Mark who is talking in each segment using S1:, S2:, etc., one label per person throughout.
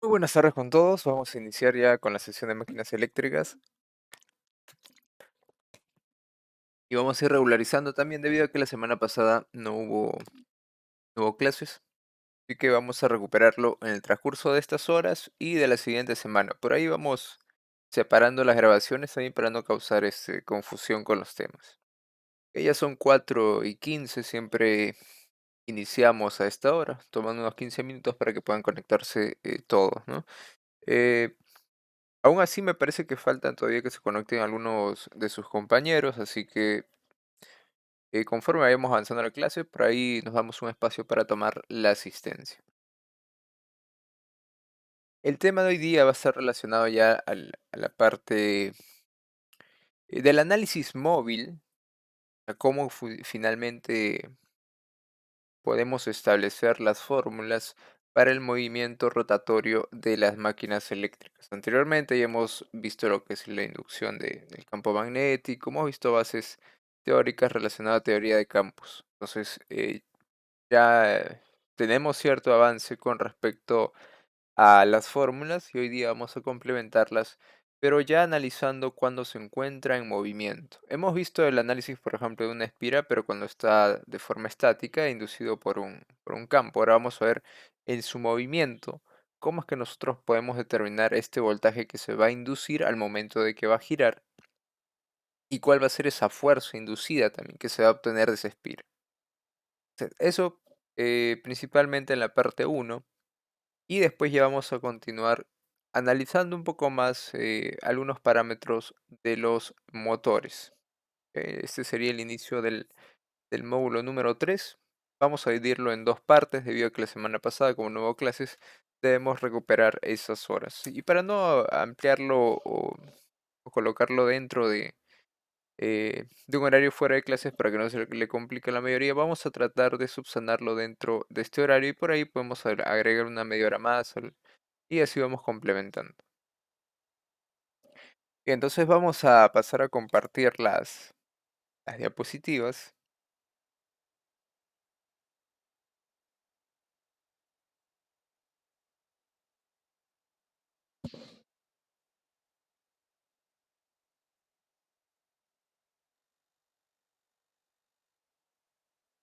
S1: Muy buenas tardes con todos. Vamos a iniciar ya con la sesión de máquinas eléctricas y vamos a ir regularizando también debido a que la semana pasada no hubo clases. Así que vamos a recuperarlo en el transcurso de estas horas y de la siguiente semana. Por ahí vamos separando las grabaciones también para no causar confusión con los temas. Ya son 4:15, siempre iniciamos a esta hora, tomando unos 15 minutos para que puedan conectarse todos, ¿no? Eh, Aún así me parece que faltan todavía que se conecten algunos de sus compañeros, así que conforme vayamos avanzando la clase, por ahí nos damos un espacio para tomar la asistencia. El tema de hoy día va a estar relacionado ya a la parte del análisis móvil, a cómo finalmente podemos establecer las fórmulas para el movimiento rotatorio de las máquinas eléctricas. Anteriormente ya hemos visto lo que es la inducción del campo magnético, hemos visto bases teóricas relacionadas a teoría de campos. Entonces, ya tenemos cierto avance con respecto a las fórmulas y hoy día vamos a complementarlas, pero ya analizando cuando se encuentra en movimiento. Hemos visto el análisis, por ejemplo, de una espira, pero cuando está de forma estática, inducido por un campo. Ahora vamos a ver en su movimiento cómo es que nosotros podemos determinar este voltaje que se va a inducir al momento de que va a girar y cuál va a ser esa fuerza inducida también que se va a obtener de esa espira. Eso principalmente en la parte uno. Y después ya vamos a continuar analizando un poco más algunos parámetros de los motores. Este sería el inicio del módulo número 3. Vamos a dividirlo en dos partes debido a que la semana pasada, como no hubo clases, debemos recuperar esas horas. Y para no ampliarlo o colocarlo dentro de un horario fuera de clases para que no se le complique a la mayoría, vamos a tratar de subsanarlo dentro de este horario y por ahí podemos agregar una media hora más y así vamos complementando. Y entonces vamos a pasar a compartir las diapositivas.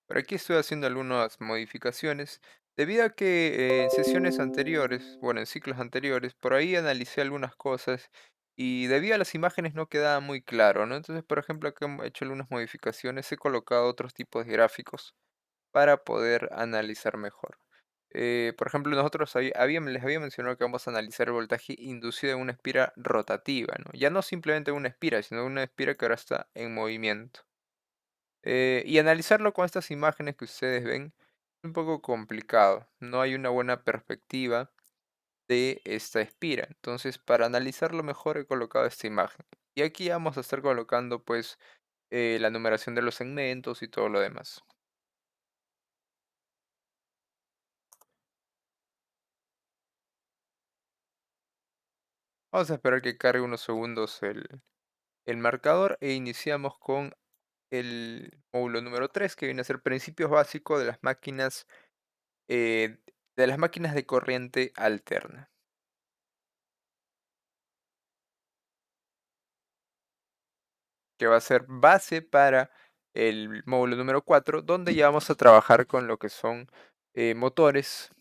S1: Por aquí estoy haciendo algunas modificaciones debido a que en sesiones anteriores, bueno, en ciclos anteriores, por ahí analicé algunas cosas y debido a las imágenes no quedaba muy claro, ¿no? Entonces, por ejemplo, acá he hecho algunas modificaciones, he colocado otros tipos de gráficos para poder analizar mejor. Por ejemplo, nosotros les había mencionado que vamos a analizar el voltaje inducido en una espira rotativa, ¿no? Ya no simplemente una espira, sino una espira que ahora está en movimiento. Y analizarlo con estas imágenes que ustedes ven es un poco complicado. No hay una buena perspectiva de esta espira. Entonces, para analizarlo mejor he colocado esta imagen. Y aquí vamos a estar colocando pues la numeración de los segmentos y todo lo demás. Vamos a esperar que cargue unos segundos el marcador e iniciamos con el módulo número 3 que viene a ser principios básicos eh, de las máquinas de corriente alterna, que va a ser base para el módulo número 4 donde ya vamos a trabajar con lo que son motores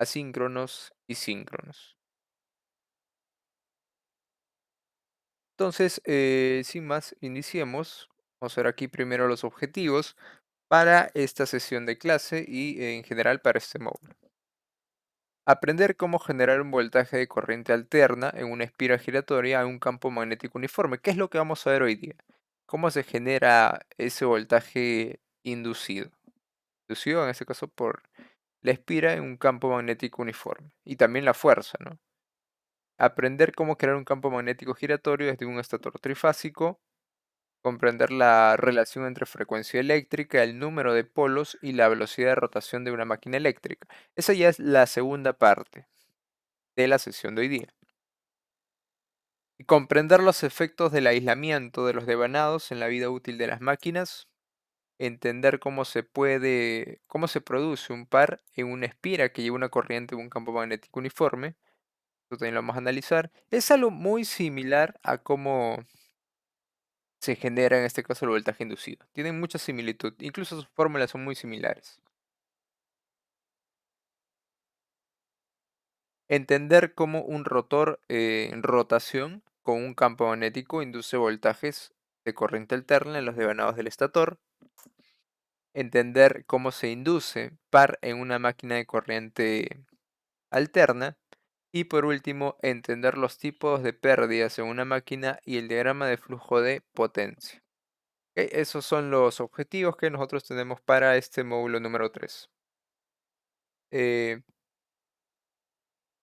S1: asíncronos y síncronos. Entonces, sin más, iniciemos. Vamos a ver aquí primero los objetivos para esta sesión de clase y en general para este módulo. Aprender cómo generar un voltaje de corriente alterna en una espira giratoria a un campo magnético uniforme. ¿Qué es lo que vamos a ver hoy día? ¿Cómo se genera ese voltaje inducido? Inducido en este caso por la espira en un campo magnético uniforme. Y también la fuerza, ¿no? Aprender cómo crear un campo magnético giratorio desde un estator trifásico. Comprender la relación entre frecuencia eléctrica, el número de polos y la velocidad de rotación de una máquina eléctrica. Esa ya es la segunda parte de la sesión de hoy día. Y comprender los efectos del aislamiento de los devanados en la vida útil de las máquinas, entender cómo se produce un par en una espira que lleva una corriente de un campo magnético uniforme, Esto también lo vamos a analizar. Es algo muy similar a cómo se genera en este caso el voltaje inducido. Tienen mucha similitud, incluso sus fórmulas son muy similares. Entender cómo un rotor en rotación con un campo magnético induce voltajes de corriente alterna en los devanados del estator. Entender cómo se induce par en una máquina de corriente alterna. Y por último, entender los tipos de pérdidas en una máquina y el diagrama de flujo de potencia. Ok, esos son los objetivos que nosotros tenemos para este módulo número 3.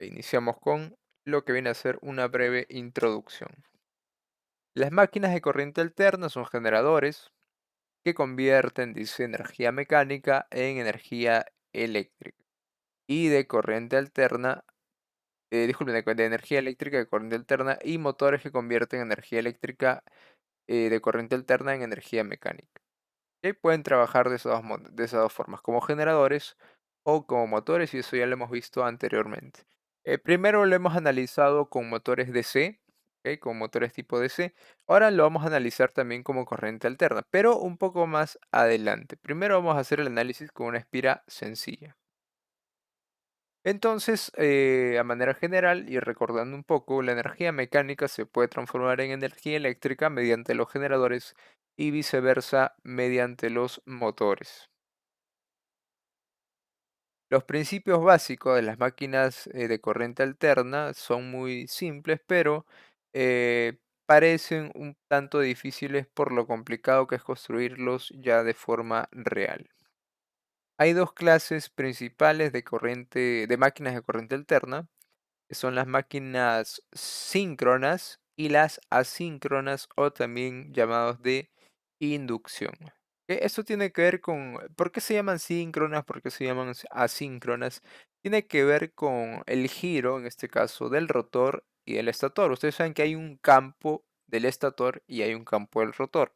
S1: Iniciamos con lo que viene a ser una breve introducción. Las máquinas de corriente alterna son generadores que convierten, dice, energía mecánica en energía eléctrica. Y de corriente alterna, disculpen, de energía eléctrica de corriente alterna y motores que convierten energía eléctrica de corriente alterna en energía mecánica. Y pueden trabajar de esas dos formas, como generadores o como motores, y eso ya lo hemos visto anteriormente. Primero lo hemos analizado con motores DC, ¿ok? Con motores tipo DC. Ahora lo vamos a analizar también como corriente alterna, pero un poco más adelante. Primero vamos a hacer el análisis con una espira sencilla. Entonces, a manera general y recordando un poco, la energía mecánica se puede transformar en energía eléctrica mediante los generadores y viceversa mediante los motores. Los principios básicos de las máquinas de corriente alterna son muy simples, pero parecen un tanto difíciles por lo complicado que es construirlos ya de forma real. Hay dos clases principales de máquinas de corriente alterna, que son las máquinas síncronas y las asíncronas o también llamados de inducción. Esto tiene que ver con, ¿por qué se llaman síncronas? ¿Por qué se llaman asíncronas? Tiene que ver con el giro, en este caso, del rotor y del estator. Ustedes saben que hay un campo del estator y hay un campo del rotor.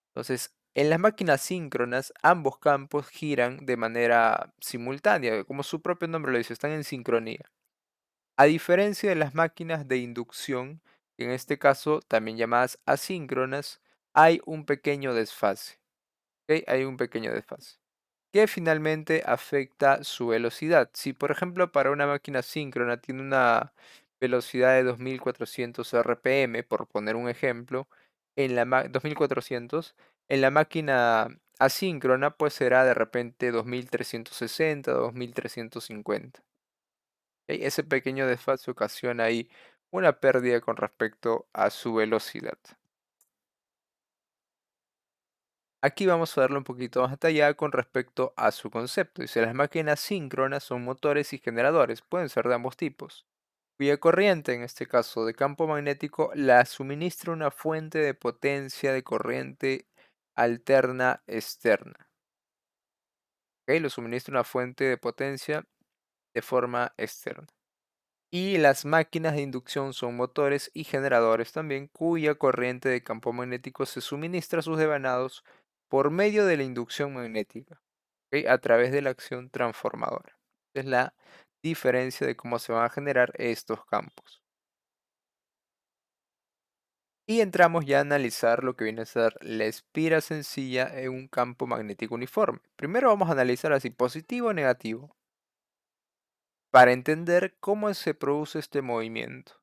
S1: Entonces, en las máquinas síncronas, ambos campos giran de manera simultánea, como su propio nombre lo dice, están en sincronía. A diferencia de las máquinas de inducción, que en este caso también llamadas asíncronas, hay un pequeño desfase. ¿Ok? Hay un pequeño desfase que finalmente afecta su velocidad. Si por ejemplo para una máquina síncrona tiene una velocidad de 2400 RPM, por poner un ejemplo, 2400, en la máquina asíncrona pues será de repente 2360, 2350. Ese pequeño desfase ocasiona ahí una pérdida con respecto a su velocidad. Aquí vamos a darle un poquito más detallada con respecto a su concepto. Dice, las máquinas síncronas son motores y generadores, pueden ser de ambos tipos, cuya corriente, en este caso de campo magnético, la suministra una fuente de potencia de corriente alterna externa. ¿Ok? Lo suministra una fuente de potencia de forma externa. Y las máquinas de inducción son motores y generadores también, cuya corriente de campo magnético se suministra a sus devanados por medio de la inducción magnética, ¿ok? A través de la acción transformadora. Es la diferencia de cómo se van a generar estos campos. Y entramos ya a analizar lo que viene a ser la espira sencilla en un campo magnético uniforme. Primero vamos a analizar así positivo o negativo, para entender cómo se produce este movimiento.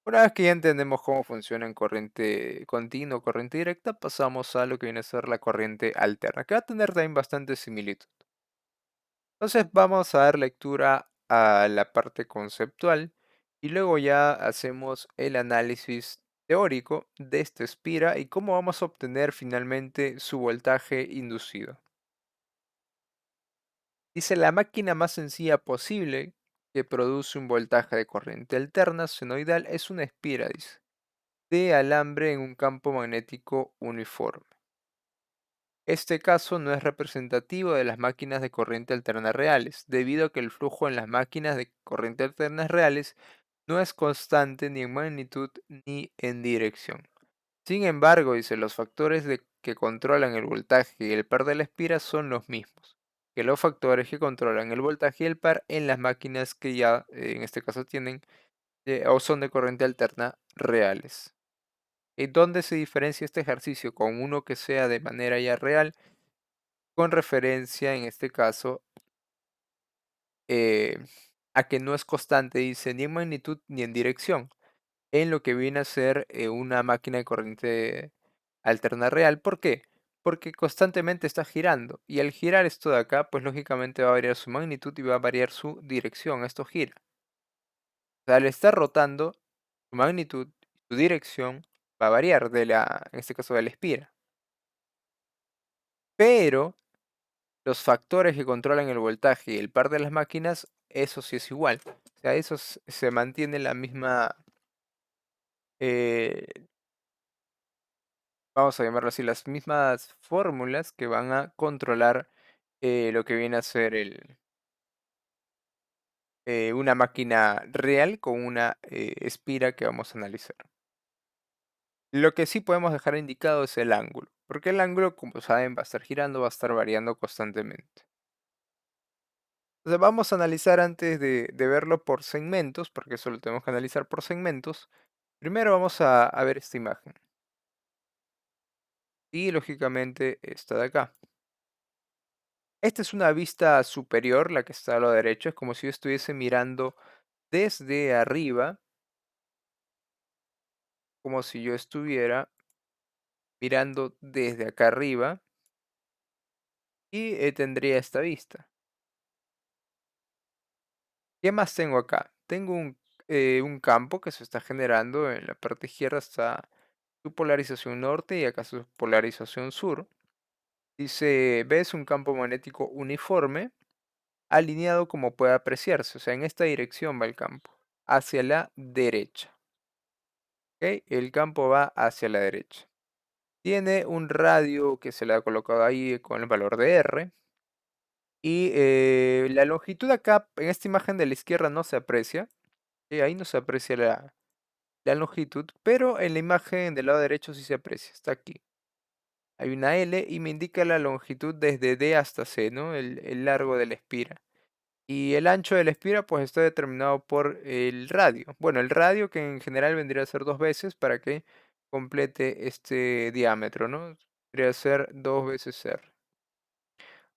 S1: Una vez que ya entendemos cómo funciona en corriente continua o corriente directa, pasamos a lo que viene a ser la corriente alterna, que va a tener también bastante similitud. Entonces vamos a dar lectura a la parte conceptual y luego ya hacemos el análisis teórico de esta espira y cómo vamos a obtener finalmente su voltaje inducido. Dice la máquina más sencilla posible que produce un voltaje de corriente alterna senoidal es una espira, dice, de alambre en un campo magnético uniforme. Este caso no es representativo de las máquinas de corriente alterna reales, debido a que el flujo en las máquinas de corriente alternas reales no es constante ni en magnitud ni en dirección. Sin embargo, dice, los factores que controlan el voltaje y el par de la espira son los mismos que los factores que controlan el voltaje y el par en las máquinas que ya en este caso tienen o son de corriente alterna reales. ¿Y dónde se diferencia este ejercicio con uno que sea de manera ya real? Con referencia, en este caso, eh, a que no es constante, dice, ni en magnitud ni en dirección, en lo que viene a ser una máquina de corriente alterna real. ¿Por qué? Porque constantemente está girando y al girar esto de acá, pues lógicamente va a variar su magnitud y va a variar su dirección. Esto gira. O sea, al estar rotando, su magnitud, su dirección va a variar en este caso de la espira. Pero los factores que controlan el voltaje y el par de las máquinas, eso sí es igual. O sea, eso se mantiene la misma, eh, vamos a llamarlo así, las mismas fórmulas que van a controlar lo que viene a ser una máquina real con una espira que vamos a analizar. Lo que sí podemos dejar indicado es el ángulo, porque el ángulo, como saben, va a estar girando, va a estar variando constantemente. Entonces vamos a analizar antes de verlo por segmentos, porque eso lo tenemos que analizar por segmentos. Primero vamos a ver esta imagen. Y lógicamente esta de acá. Esta es una vista superior, la que está a la derecha. Es como si yo estuviese mirando desde arriba, como si yo estuviera mirando desde acá arriba y tendría esta vista. ¿Qué más tengo acá? Tengo un campo que se está generando. En la parte izquierda está su polarización norte y acá su polarización sur. Dice, ves un campo magnético uniforme alineado como puede apreciarse. O sea, en esta dirección va el campo, hacia la derecha. ¿Ok? El campo va hacia la derecha. Tiene un radio que se le ha colocado ahí con el valor de R. Y la longitud acá, en esta imagen de la izquierda no se aprecia. Ahí no se aprecia la longitud, pero en la imagen del lado derecho sí se aprecia. Está aquí. Hay una L y me indica la longitud desde D hasta C, ¿no? El largo de la espira. Y el ancho de la espira pues está determinado por el radio. Bueno, el radio que en general vendría a ser 2 veces para que complete este diámetro, ¿no? Vendría a ser 2 veces R.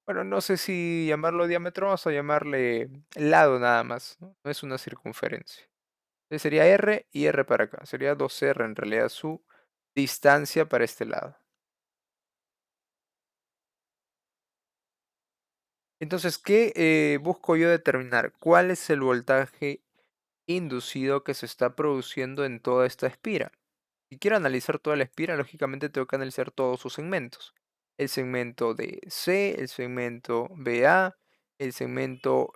S1: Bueno, no sé si llamarlo diámetro, vamos a llamarle lado nada más, ¿no? No es una circunferencia. Entonces sería R y R para acá. Sería 2R en realidad su distancia para este lado. Entonces, ¿qué busco yo determinar? ¿Cuál es el voltaje inducido que se está produciendo en toda esta espira? Si quiero analizar toda la espira, lógicamente tengo que analizar todos sus segmentos. El segmento de C, el segmento BA, el segmento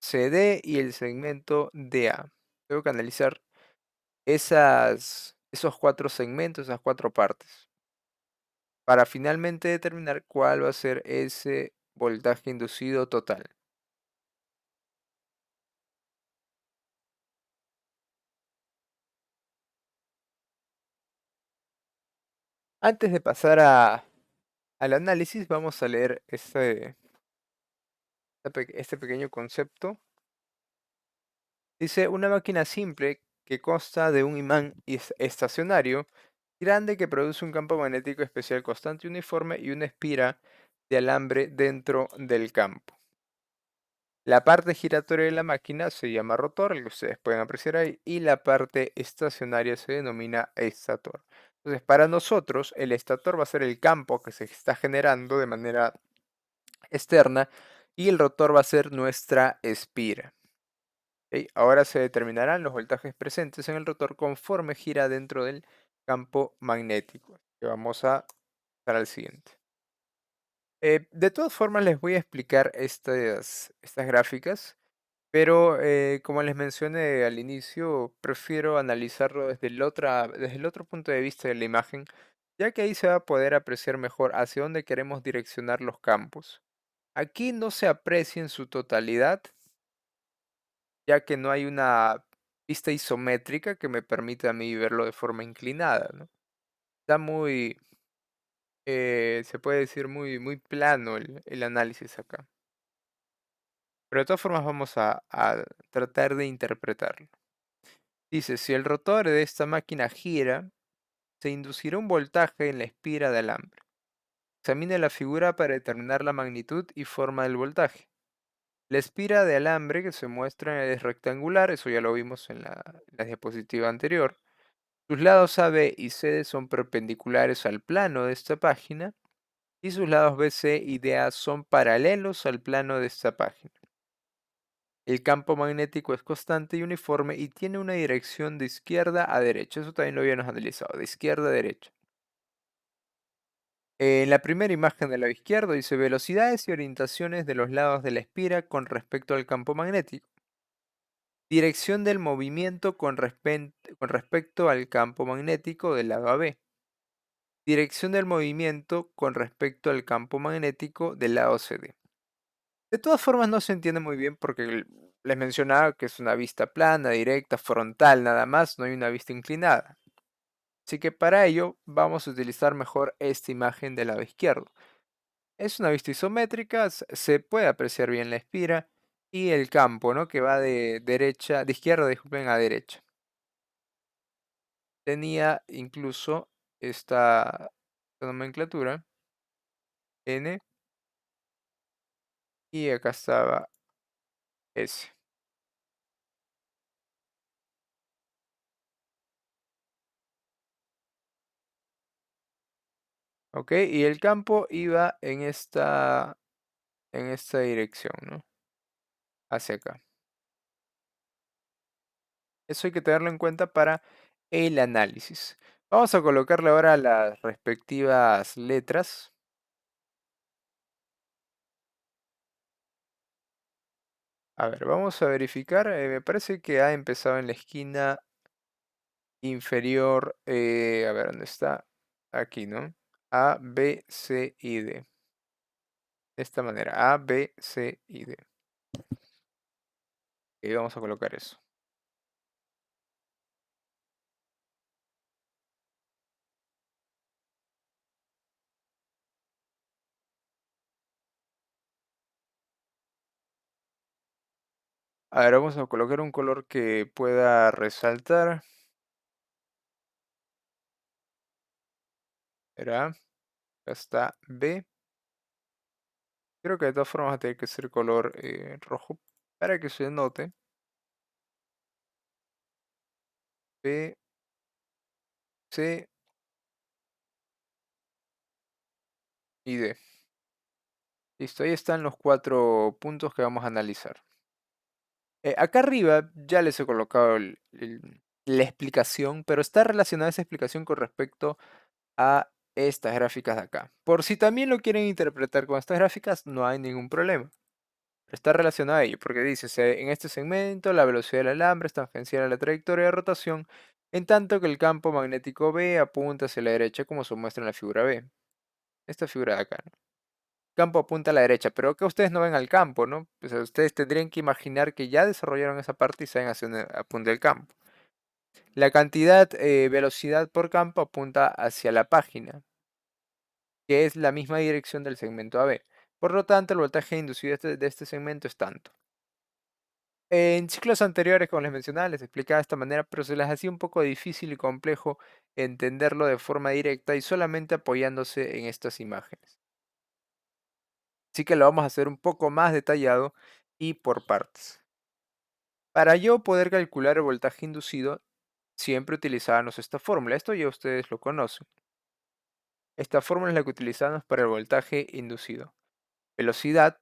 S1: CD y el segmento DA. Tengo que analizar esos 4 segmentos, esas 4 partes, para finalmente determinar cuál va a ser ese voltaje inducido total. Antes de pasar al análisis, vamos a leer este pequeño concepto. Dice, una máquina simple que consta de un imán estacionario grande que produce un campo magnético especial constante y uniforme y una espira de alambre dentro del campo. La parte giratoria de la máquina se llama rotor, el que ustedes pueden apreciar ahí, y la parte estacionaria se denomina estator. Entonces, para nosotros, el estator va a ser el campo que se está generando de manera externa y el rotor va a ser nuestra espira. ¿Ok? Ahora se determinarán los voltajes presentes en el rotor conforme gira dentro del campo magnético. Que vamos a pasar al siguiente. De todas formas, les voy a explicar estas gráficas, pero como les mencioné al inicio, prefiero analizarlo desde el otro punto de vista de la imagen, ya que ahí se va a poder apreciar mejor hacia dónde queremos direccionar los campos. Aquí no se aprecia en su totalidad, ya que no hay una vista isométrica que me permita a mí verlo de forma inclinada, ¿no? Está muy, se puede decir muy plano el análisis acá. Pero de todas formas vamos a tratar de interpretarlo. Dice, si el rotor de esta máquina gira, se inducirá un voltaje en la espira de alambre. Examine la figura para determinar la magnitud y forma del voltaje. La espira de alambre que se muestra es rectangular, eso ya lo vimos en la diapositiva anterior. Sus lados A, B y C son perpendiculares al plano de esta página y sus lados B, C y D, A son paralelos al plano de esta página. El campo magnético es constante y uniforme y tiene una dirección de izquierda a derecha. Eso también lo habíamos analizado, de izquierda a derecha. En la primera imagen del lado izquierdo dice velocidades y orientaciones de los lados de la espira con respecto al campo magnético. Dirección del movimiento con respecto al campo magnético del lado AB. Dirección del movimiento con respecto al campo magnético del lado CD. De todas formas no se entiende muy bien porque les mencionaba que es una vista plana, directa, frontal nada más, no hay una vista inclinada. Así que para ello vamos a utilizar mejor esta imagen del lado izquierdo. Es una vista isométrica, se puede apreciar bien la espira y el campo, ¿no? Que va de izquierda, disculpen, a derecha. Tenía incluso esta nomenclatura, N, y acá estaba S. ¿Ok? Y el campo iba en esta dirección, ¿no? Hacia acá. Eso hay que tenerlo en cuenta para el análisis. Vamos a colocarle ahora las respectivas letras. A ver, vamos a verificar. Me parece que ha empezado en la esquina inferior. A ver, ¿dónde está? Aquí, ¿no? A, B, C y D. De esta manera. A, B, C y D. Y vamos a colocar eso. A ver, vamos a colocar un color que pueda resaltar. Verá, acá está B. Creo que de todas formas va a tener que ser color rojo para que se note. B, C y D. Listo, ahí están los 4 puntos que vamos a analizar. Acá arriba ya les he colocado la explicación, pero está relacionada esa explicación con respecto a estas gráficas de acá. Por si también lo quieren interpretar con estas gráficas, no hay ningún problema. Pero está relacionado a ello, porque dice, en este segmento la velocidad del alambre es tangencial a la trayectoria de rotación, en tanto que el campo magnético B apunta hacia la derecha como se muestra en la figura B. Esta figura de acá, ¿no? Campo apunta a la derecha, pero que ustedes no ven al campo, ¿no? O sea, ustedes tendrían que imaginar que ya desarrollaron esa parte y saben hacia dónde apunta el campo. La cantidad, velocidad por campo apunta hacia la página, que es la misma dirección del segmento AB. Por lo tanto, el voltaje inducido de este segmento es tanto. En ciclos anteriores, como les mencionaba, les explicaba de esta manera, pero se les hacía un poco difícil y complejo entenderlo de forma directa y solamente apoyándose en estas imágenes. Así que lo vamos a hacer un poco más detallado y por partes. Para yo poder calcular el voltaje inducido, siempre utilizábamos esta fórmula. Esto ya ustedes lo conocen. Esta fórmula es la que utilizamos para el voltaje inducido. Velocidad,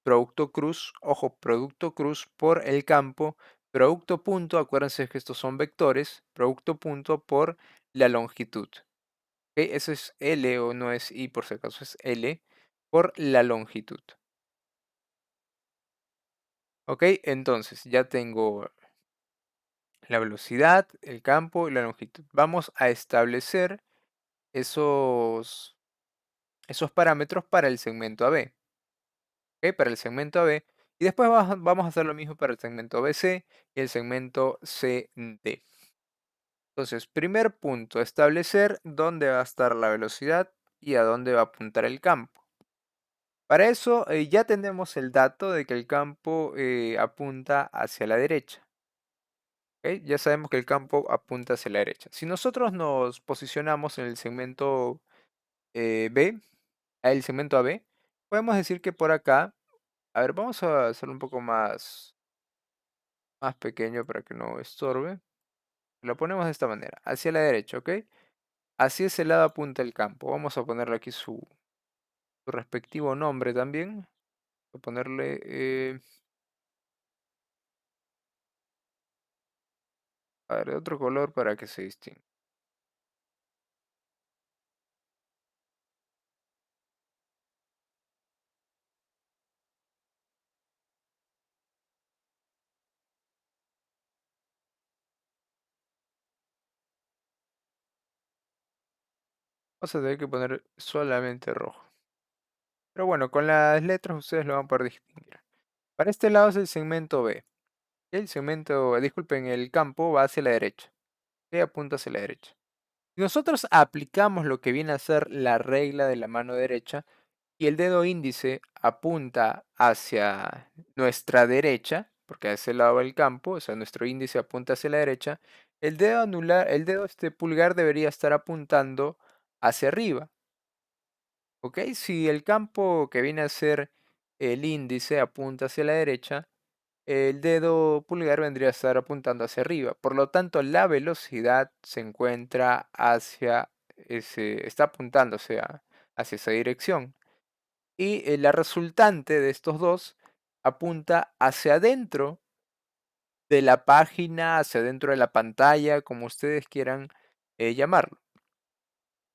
S1: producto cruz, ojo, producto cruz por el campo, producto punto, acuérdense que estos son vectores, producto punto por la longitud. ¿Ok? Eso es L o no es I por si acaso, es L por la longitud. ¿Ok? Entonces ya tengo la velocidad, el campo y la longitud. Vamos a establecer esos parámetros para el segmento AB. ¿Ok? Para el segmento AB. Y después vamos a hacer lo mismo para el segmento BC y el segmento CD. Entonces, primer punto, establecer dónde va a estar la velocidad y a dónde va a apuntar el campo. Para eso ya tenemos el dato de que el campo apunta hacia la derecha. ¿Ok? Ya sabemos que el campo apunta hacia la derecha. Si nosotros nos posicionamos en el segmento B, el segmento AB, podemos decir que por acá, a ver, vamos a hacerlo un poco más pequeño para que no estorbe. Lo ponemos de esta manera, hacia la derecha, ¿ok? Hacia ese lado apunta el campo. Vamos a ponerle aquí su respectivo nombre también. Voy a ponerle, a ver, de otro color para que se distinga. Vamos a tener que poner solamente rojo. Pero bueno, con las letras ustedes lo van a poder distinguir. Para este lado es el segmento B. El segmento, disculpen, el campo va hacia la derecha. Que apunta hacia la derecha. Si nosotros aplicamos lo que viene a ser la regla de la mano derecha y el dedo índice apunta hacia nuestra derecha, porque a ese lado va el campo, o sea, nuestro índice apunta hacia la derecha, el dedo anular, el dedo pulgar debería estar apuntando hacia arriba, ¿ok? Si el campo que viene a ser el índice apunta hacia la derecha, el dedo pulgar vendría a estar apuntando hacia arriba. Por lo tanto, la velocidad se encuentra hacia está apuntando hacia esa dirección. Y la resultante de estos dos apunta hacia adentro de la página, hacia adentro de la pantalla, como ustedes quieran llamarlo.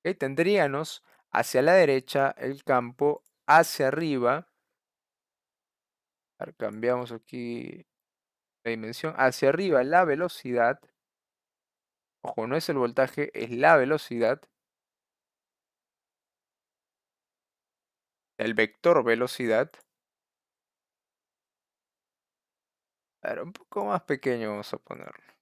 S1: ¿Ok? Tendríamos hacia la derecha el campo, hacia arriba, a ver, cambiamos aquí la dimensión, hacia arriba la velocidad. Ojo, no es el voltaje, es la velocidad, el vector velocidad. A ver, un poco más pequeño vamos a ponerlo.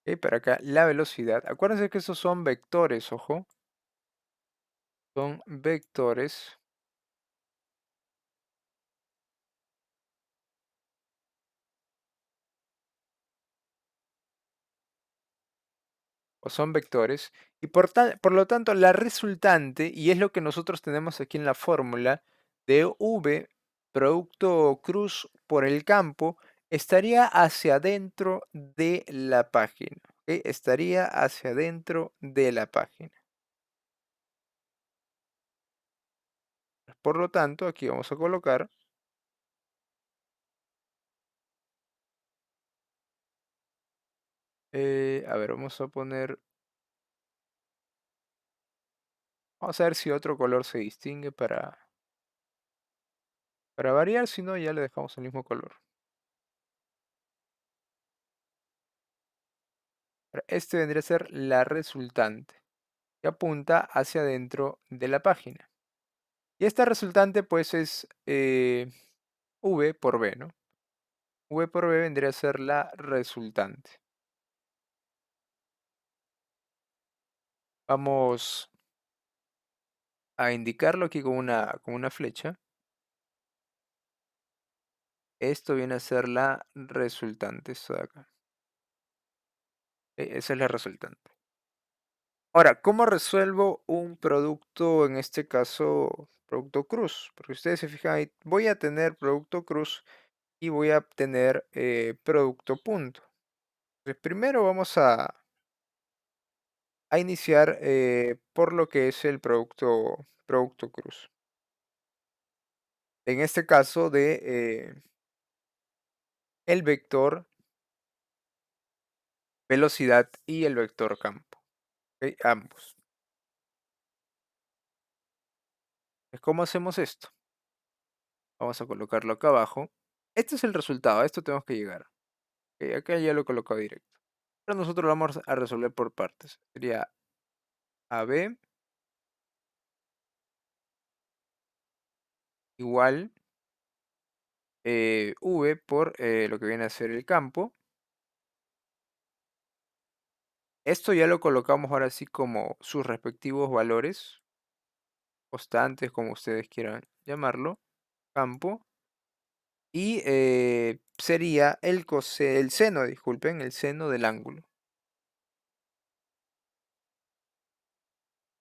S1: ¿Ok? Para acá, la velocidad. Acuérdense que esos son vectores, ojo. Son vectores. O son vectores. Y por lo tanto, la resultante, y es lo que nosotros tenemos aquí en la fórmula, de V, producto cruz por el campo, estaría hacia adentro de la página. ¿Ok? Estaría hacia adentro de la página. Por lo tanto, aquí vamos a colocar, a ver, vamos a ver si otro color se distingue para variar, si no ya le dejamos el mismo color. Este vendría a ser la resultante, que apunta hacia adentro de la página. Y esta resultante pues es V por B, ¿no? V por B vendría a ser la resultante. Vamos a indicarlo aquí con una flecha. Esto viene a ser la resultante, esto de acá. Esa es la resultante. Ahora, ¿cómo resuelvo un producto, en este caso, producto cruz? Porque ustedes se fijan ahí, voy a tener producto cruz y voy a tener producto punto. Entonces, primero vamos a iniciar por lo que es el producto cruz. En este caso de el vector velocidad y el vector campo. ¿Ok? Ambos. ¿Cómo hacemos esto? Vamos a colocarlo acá abajo. Este es el resultado, a esto tenemos que llegar. Ok, acá ya lo he colocado directo. Pero nosotros lo vamos a resolver por partes. Sería AB igual V por lo que viene a ser el campo. Esto ya lo colocamos ahora sí como sus respectivos valores, constantes, como ustedes quieran llamarlo, campo, y sería el seno, disculpen, el seno del ángulo.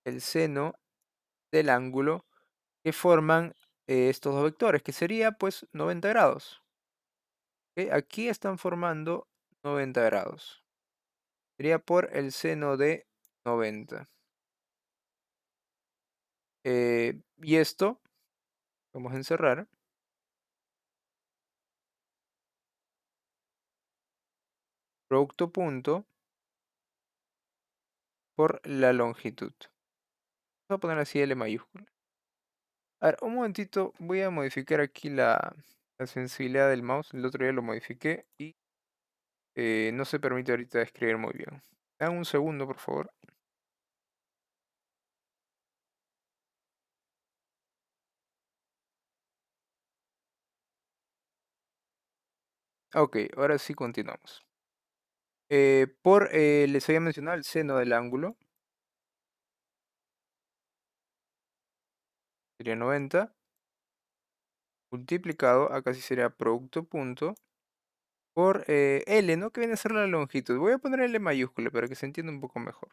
S1: El seno del ángulo que forman estos dos vectores, que sería pues 90 grados. ¿Ok? Aquí están formando 90 grados. Sería por el seno de 90. Y esto, vamos a encerrar, producto punto por la longitud. Vamos a poner así L mayúscula. A ver, un momentito, voy a modificar aquí la sensibilidad del mouse. El otro día lo modifiqué y no se permite ahorita escribir muy bien. Dan un segundo, por favor. Ok, ahora sí continuamos. Les había mencionado el seno del ángulo, sería 90, multiplicado, acá sí sería producto punto, por L, ¿no? Que viene a ser la longitud. Voy a poner L mayúscula para que se entienda un poco mejor.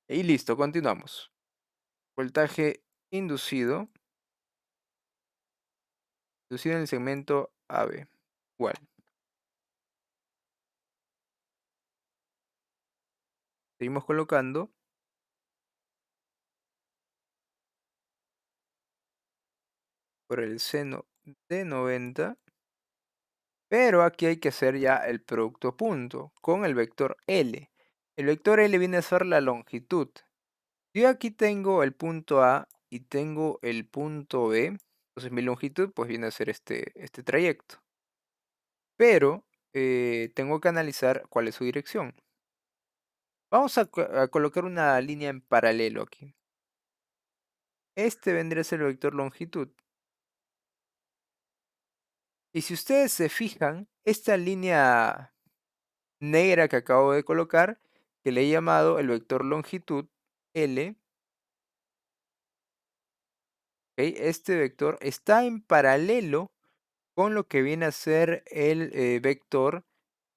S1: Y listo, continuamos. Voltaje inducido, inducido en el segmento AB. Igual. Seguimos colocando por el seno de 90, pero aquí hay que hacer ya el producto punto con el vector L. El vector L viene a ser la longitud. Yo aquí tengo el punto A y tengo el punto B, entonces mi longitud pues viene a ser este trayecto. Pero tengo que analizar cuál es su dirección. Vamos a colocar una línea en paralelo aquí. Este vendría a ser el vector longitud. Y si ustedes se fijan, esta línea negra que acabo de colocar, que le he llamado el vector longitud L, ¿ok? Este vector está en paralelo con lo que viene a ser el vector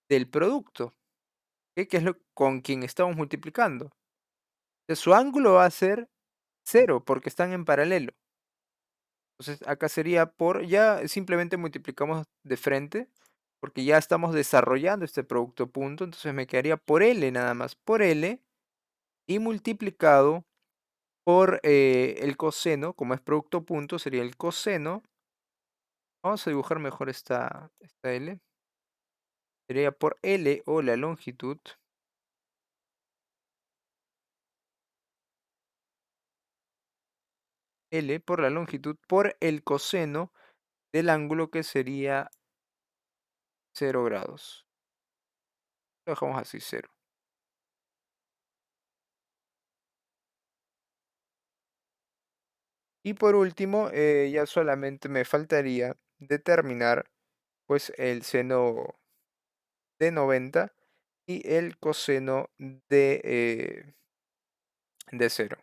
S1: del producto, ¿ok? Que es lo con quien estamos multiplicando. Entonces, su ángulo va a ser cero porque están en paralelo. Entonces acá sería ya simplemente multiplicamos de frente, porque ya estamos desarrollando este producto punto, entonces me quedaría por L nada más, por L, y multiplicado por el coseno, como es producto punto, sería el coseno. Vamos a dibujar mejor esta L. Sería por L o la longitud, L por la longitud, por el coseno del ángulo que sería 0 grados. Lo dejamos así, 0. Y por último, ya solamente me faltaría determinar pues el seno de 90 y el coseno de 0.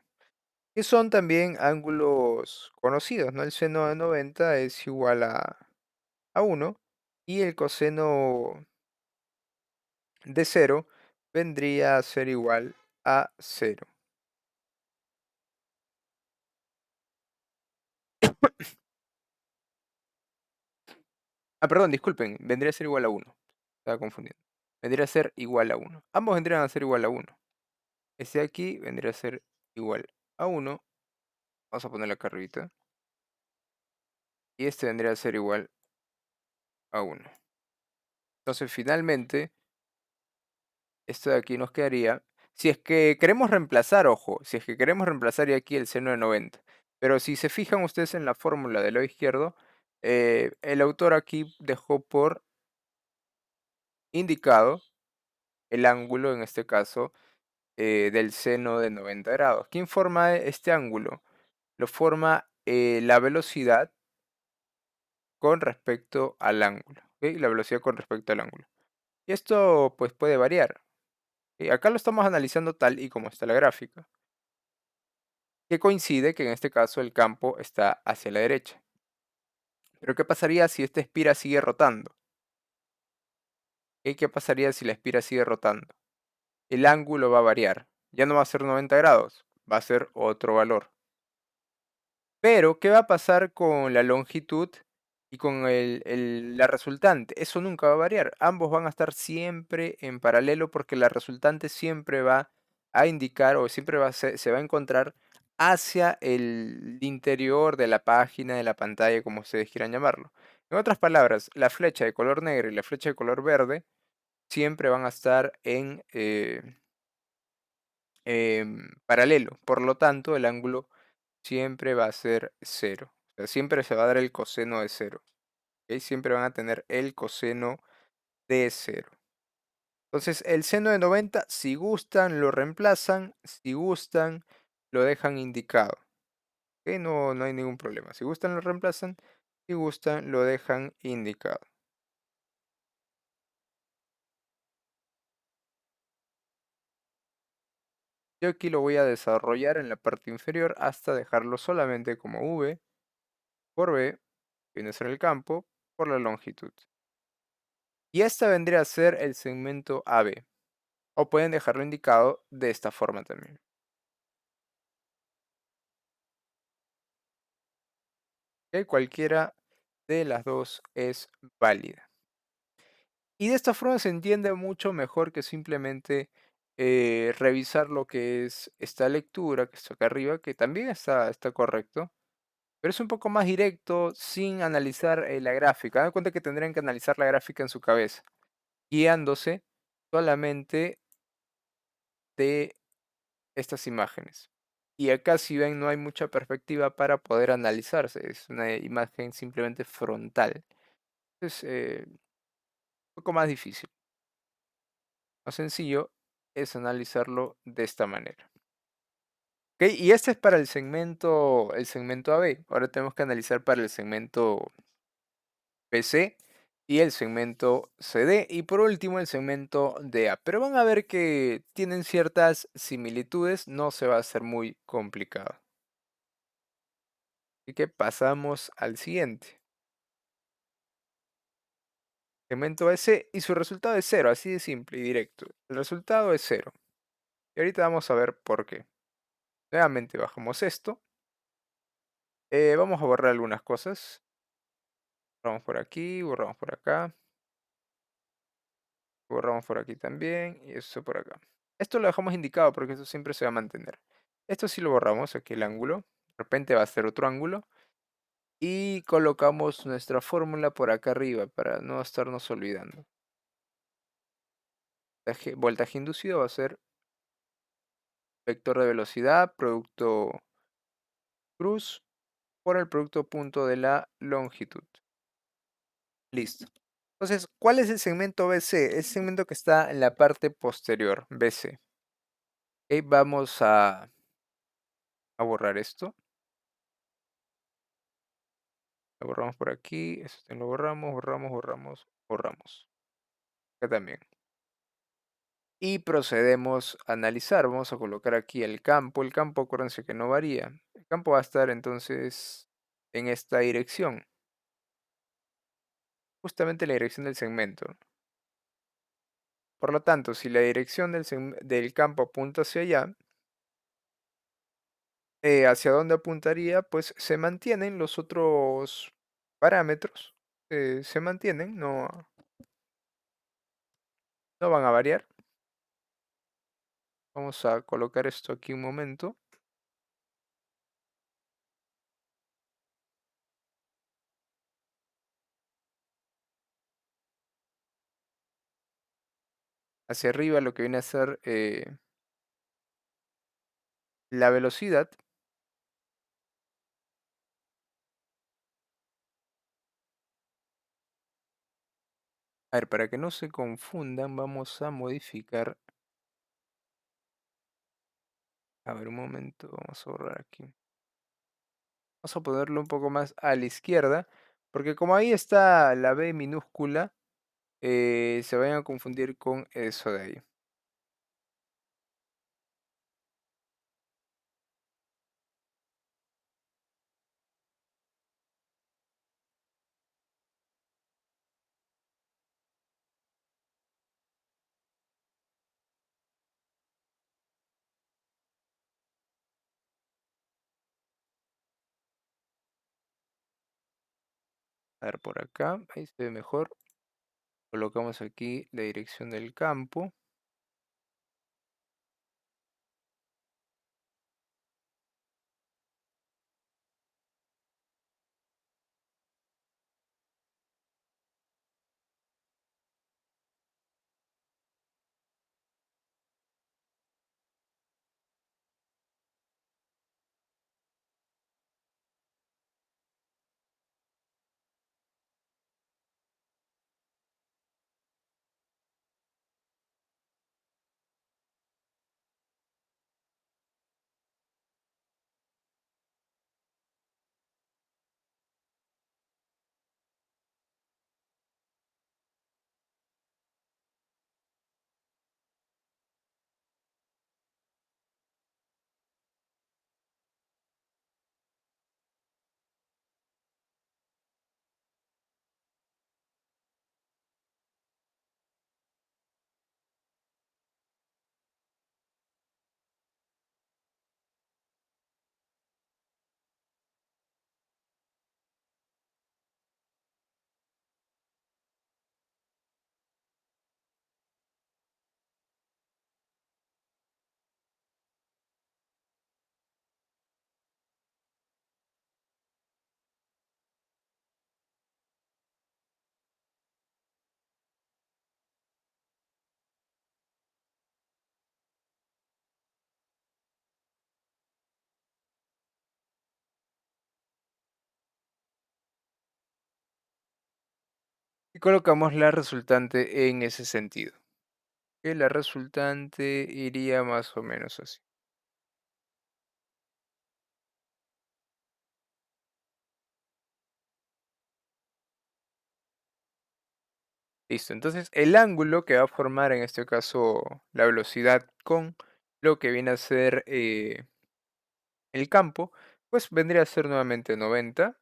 S1: Que son también ángulos conocidos, ¿no? El seno de 90 es igual a 1 y el coseno de 0 vendría a ser igual a 0. Ah, perdón, disculpen, vendría a ser igual a 1. Estaba confundiendo. Vendría a ser igual a 1. Ambos vendrían a ser igual a 1. Este de aquí vendría a ser igual a 1. Vamos a ponerlo acá arribita. Y este vendría a ser igual a 1. Entonces, finalmente, esto de aquí nos quedaría. Si es que queremos reemplazar, ojo, si es que queremos reemplazar y aquí el seno de 90. Pero si se fijan ustedes en la fórmula del lado izquierdo, el autor aquí dejó por indicado el ángulo, en este caso, del seno de 90 grados. ¿Quién forma este ángulo? Lo forma la velocidad con respecto al ángulo, ¿ok? La velocidad con respecto al ángulo. Y esto pues puede variar. Y acá lo estamos analizando tal y como está la gráfica, que coincide que en este caso el campo está hacia la derecha. Pero ¿qué pasaría si esta espira sigue rotando? ¿Y qué pasaría si la espira sigue rotando? El ángulo va a variar. Ya no va a ser 90 grados, va a ser otro valor. Pero, ¿qué va a pasar con la longitud y con la resultante? Eso nunca va a variar. Ambos van a estar siempre en paralelo porque la resultante siempre va a indicar o siempre se va a encontrar hacia el interior de la página, de la pantalla, como ustedes quieran llamarlo. En otras palabras, la flecha de color negro y la flecha de color verde siempre van a estar en paralelo. Por lo tanto, el ángulo siempre va a ser cero. O sea, siempre se va a dar el coseno de cero. ¿Ok? Siempre van a tener el coseno de cero. Entonces, el seno de 90, si gustan, lo reemplazan. Si gustan, lo dejan indicado. ¿Ok? No, no hay ningún problema. Si gustan, lo reemplazan. Si gustan, lo dejan indicado. Yo aquí lo voy a desarrollar en la parte inferior hasta dejarlo solamente como V por B, que viene a ser el campo, por la longitud. Y esta vendría a ser el segmento AB. O pueden dejarlo indicado de esta forma también. ¿Ok? Cualquiera de las dos es válida. Y de esta forma se entiende mucho mejor que simplemente revisar lo que es esta lectura que está acá arriba, que también está correcto, pero es un poco más directo sin analizar la gráfica. Dan cuenta que tendrían que analizar la gráfica en su cabeza, guiándose solamente de estas imágenes. Y acá, si ven, no hay mucha perspectiva para poder analizarse. Es una imagen simplemente frontal. Es un poco más difícil. Más sencillo es analizarlo de esta manera. ¿Ok? Y este es para el segmento AB. Ahora tenemos que analizar para el segmento BC y el segmento CD. Y por último, el segmento DA. Pero van a ver que tienen ciertas similitudes. No se va a hacer muy complicado. Así que pasamos al siguiente. Segmento S y su resultado es cero, así de simple y directo. El resultado es cero. Y ahorita vamos a ver por qué. Nuevamente bajamos esto. Vamos a borrar algunas cosas. Borramos por aquí, borramos por acá, borramos por aquí también y eso por acá. Esto lo dejamos indicado porque esto siempre se va a mantener. Esto sí lo borramos, aquí el ángulo. De repente va a ser otro ángulo. Y colocamos nuestra fórmula por acá arriba para no estarnos olvidando. Voltaje inducido va a ser vector de velocidad, producto cruz, por el producto punto de la longitud. Listo. Entonces, ¿cuál es el segmento BC? El segmento que está en la parte posterior, BC. Ok, vamos a borrar esto. Lo borramos por aquí. Esto lo borramos, borramos, borramos, borramos. Acá también. Y procedemos a analizar. Vamos a colocar aquí el campo. El campo, acuérdense que no varía. El campo va a estar entonces en esta dirección. Justamente la dirección del segmento. Por lo tanto, si la dirección del campo apunta hacia allá, ¿hacia dónde apuntaría? Pues se mantienen los otros parámetros, se mantienen, no van a variar. Vamos a colocar esto aquí un momento. Hacia arriba lo que viene a ser la velocidad. A ver, para que no se confundan, vamos a modificar. A ver, un momento, vamos a borrar aquí. Vamos a ponerlo un poco más a la izquierda, porque como ahí está la B minúscula, se vayan a confundir con eso de ahí. A ver, por acá, ahí se ve mejor. Colocamos aquí la dirección del campo. Y colocamos la resultante en ese sentido. Que la resultante iría más o menos así. Listo, entonces el ángulo que va a formar en este caso la velocidad con lo que viene a ser el campo, pues vendría a ser nuevamente 90,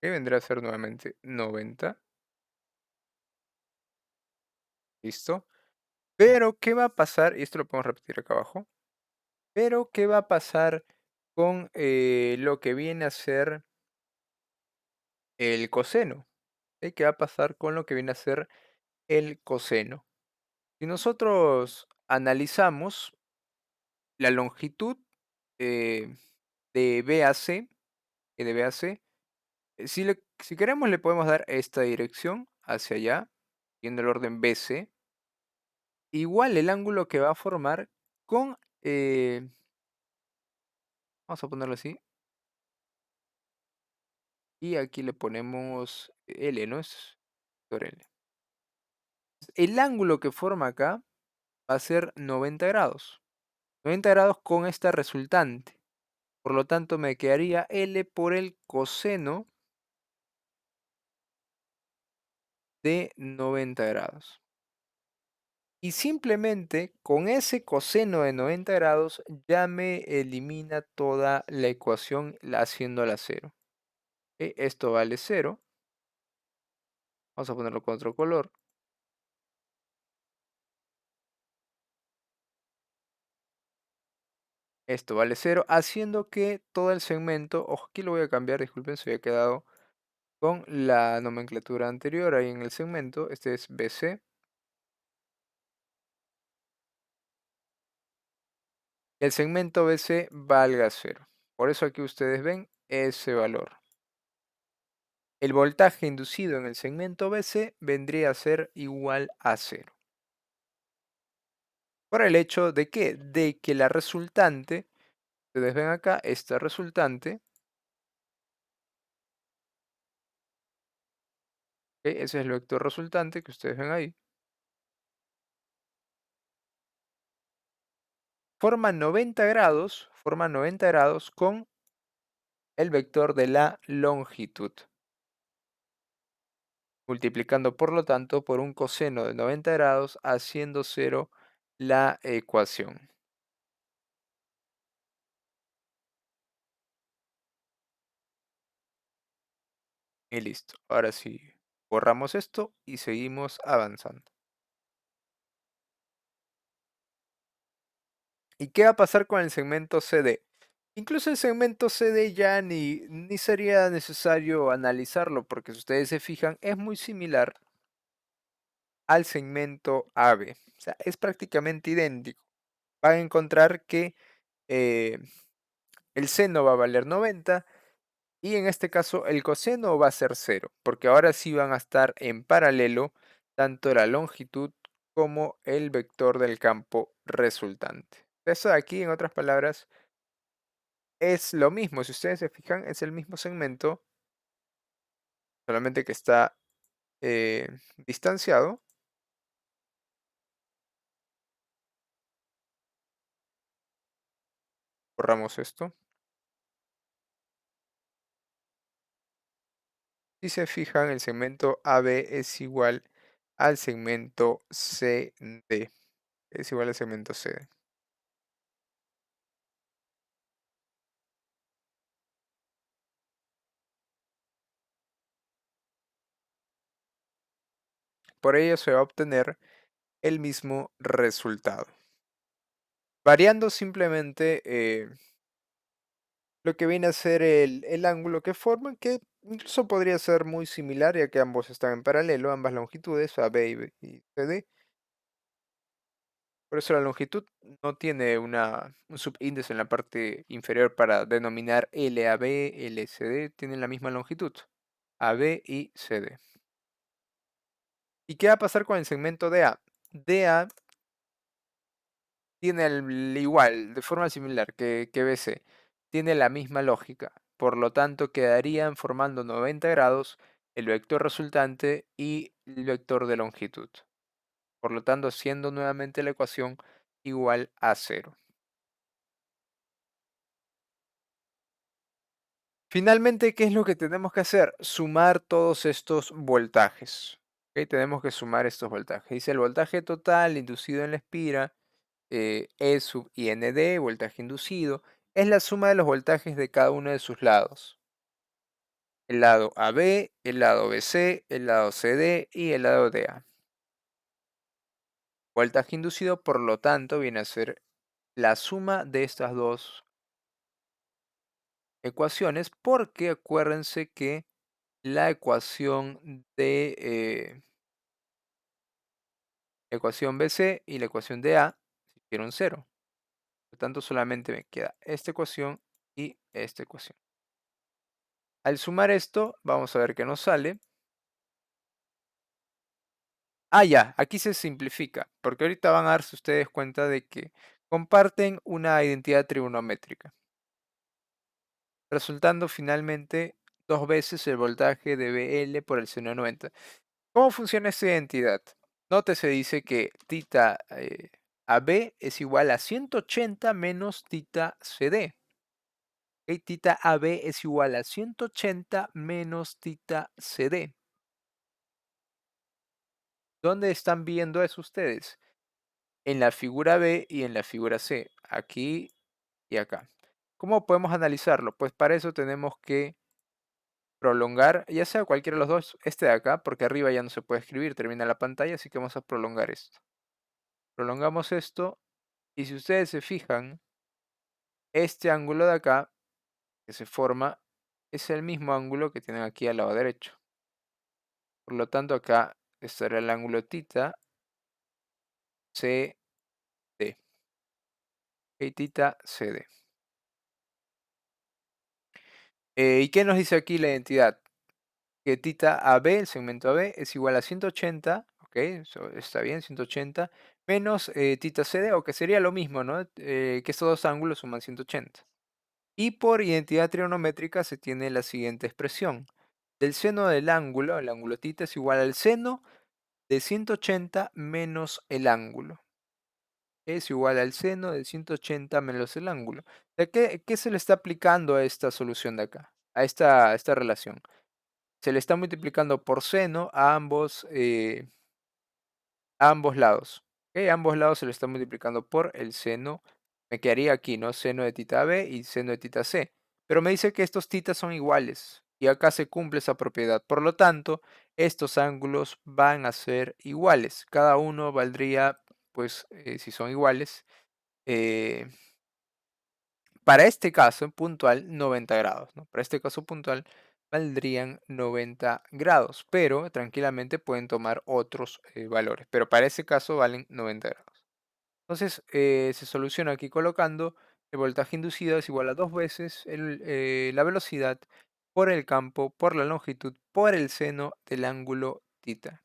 S1: que vendría a ser nuevamente 90, listo. Pero, ¿qué va a pasar? Y esto lo podemos repetir acá abajo. Pero, ¿qué va a pasar con lo que viene a ser el coseno? ¿Qué va a pasar con lo que viene a ser el coseno? Si nosotros analizamos la longitud eh, de BAC, de BAC, si queremos le podemos dar esta dirección hacia allá, siguiendo el orden BC. Igual el ángulo que va a formar con, vamos a ponerlo así, y aquí le ponemos L, ¿no? Es por L. El ángulo que forma acá va a ser 90 grados. 90 grados con esta resultante. Por lo tanto, me quedaría L por el coseno de 90 grados. Y simplemente con ese coseno de 90 grados ya me elimina toda la ecuación haciéndola cero. ¿Ok? Esto vale cero. Vamos a ponerlo con otro color. Esto vale cero, haciendo que todo el segmento, ojo, aquí lo voy a cambiar, disculpen, se había quedado con la nomenclatura anterior ahí en el segmento. Este es BC. El segmento BC valga cero. Por eso aquí ustedes ven ese valor. El voltaje inducido en el segmento BC vendría a ser igual a cero. Por el hecho de que la resultante, ustedes ven acá, esta resultante, ¿ok? Ese es el vector resultante que ustedes ven ahí, forma 90 grados con el vector de la longitud, multiplicando por lo tanto por un coseno de 90 grados, haciendo cero la ecuación. Y listo. Ahora sí, borramos esto y seguimos avanzando. ¿Y qué va a pasar con el segmento CD? Incluso el segmento CD ya ni sería necesario analizarlo, porque si ustedes se fijan, es muy similar al segmento AB. O sea, es prácticamente idéntico. Van a encontrar que eh, el seno va a valer 90 y en este caso el coseno va a ser 0, porque ahora sí van a estar en paralelo tanto la longitud como el vector del campo resultante. Eso de aquí, en otras palabras, es lo mismo. Si ustedes se fijan, es el mismo segmento, solamente que está eh, distanciado. Borramos esto. Si se fijan, el segmento AB es igual al segmento CD. Es igual al segmento CD. Por ello se va a obtener el mismo resultado. Variando simplemente lo que viene a ser el ángulo que forman, que incluso podría ser muy similar, ya que ambos están en paralelo, ambas longitudes, AB y CD. Por eso la longitud no tiene un subíndice en la parte inferior para denominar LAB, LCD, tienen la misma longitud, AB y CD. ¿Y qué va a pasar con el segmento DA? DA tiene igual, de forma similar que BC, tiene la misma lógica, por lo tanto quedarían formando 90 grados el vector resultante y el vector de longitud, por lo tanto siendo nuevamente la ecuación igual a cero. Finalmente, ¿qué es lo que tenemos que hacer? Sumar todos estos voltajes. ¿Ok? Tenemos que sumar estos voltajes. Dice el voltaje total inducido en la espira, E sub IND, voltaje inducido, es la suma de los voltajes de cada uno de sus lados. El lado AB, el lado BC, el lado CD y el lado DA. Voltaje inducido, por lo tanto, viene a ser la suma de estas dos ecuaciones, porque acuérdense que la ecuación BC y la ecuación de A se hicieron cero. Por lo tanto, solamente me queda esta ecuación y esta ecuación. Al sumar esto, vamos a ver qué nos sale. Ah, ya, aquí se simplifica, porque ahorita van a darse ustedes cuenta de que comparten una identidad trigonométrica, resultando finalmente dos veces el voltaje de BL por el seno de 90. ¿Cómo funciona esta identidad? Nótese, dice que tita AB es igual a 180 menos tita CD. ¿Ok? Tita AB es igual a 180 menos tita CD. ¿Dónde están viendo eso ustedes? En la figura B y en la figura C. Aquí y acá. ¿Cómo podemos analizarlo? Pues para eso tenemos que prolongar, ya sea cualquiera de los dos, este de acá, porque arriba ya no se puede escribir, termina la pantalla, así que vamos a prolongar esto. Prolongamos esto y si ustedes se fijan, este ángulo de acá que se forma es el mismo ángulo que tienen aquí al lado derecho. Por lo tanto, acá estará el ángulo tita CD. Ok, tita CD. ¿Y qué nos dice aquí la identidad? Que tita AB, el segmento AB, es igual a 180, ok, eso está bien, 180, menos tita CD, o que sería lo mismo, ¿no? Que estos dos ángulos suman 180. Y por identidad trigonométrica se tiene la siguiente expresión. Del seno del ángulo, el ángulo tita es igual al seno de 180 menos el ángulo. Es igual al seno de 180 menos el ángulo. ¿Qué se le está aplicando a esta solución de acá? A esta relación. Se le está multiplicando por seno a ambos lados. ¿Ok? A ambos lados se le está multiplicando por el seno. Me quedaría aquí, ¿no? Seno de tita B y seno de tita C. Pero me dice que estos titas son iguales. Y acá se cumple esa propiedad. Por lo tanto, estos ángulos van a ser iguales. Cada uno valdría, pues, si son iguales, eh, para este caso en puntual, 90 grados, ¿no? Para este caso puntual, valdrían 90 grados, pero tranquilamente pueden tomar otros valores, pero para ese caso valen 90 grados. Entonces, se soluciona aquí colocando el voltaje inducido es igual a dos veces la velocidad por el campo, por la longitud, por el seno del ángulo tita.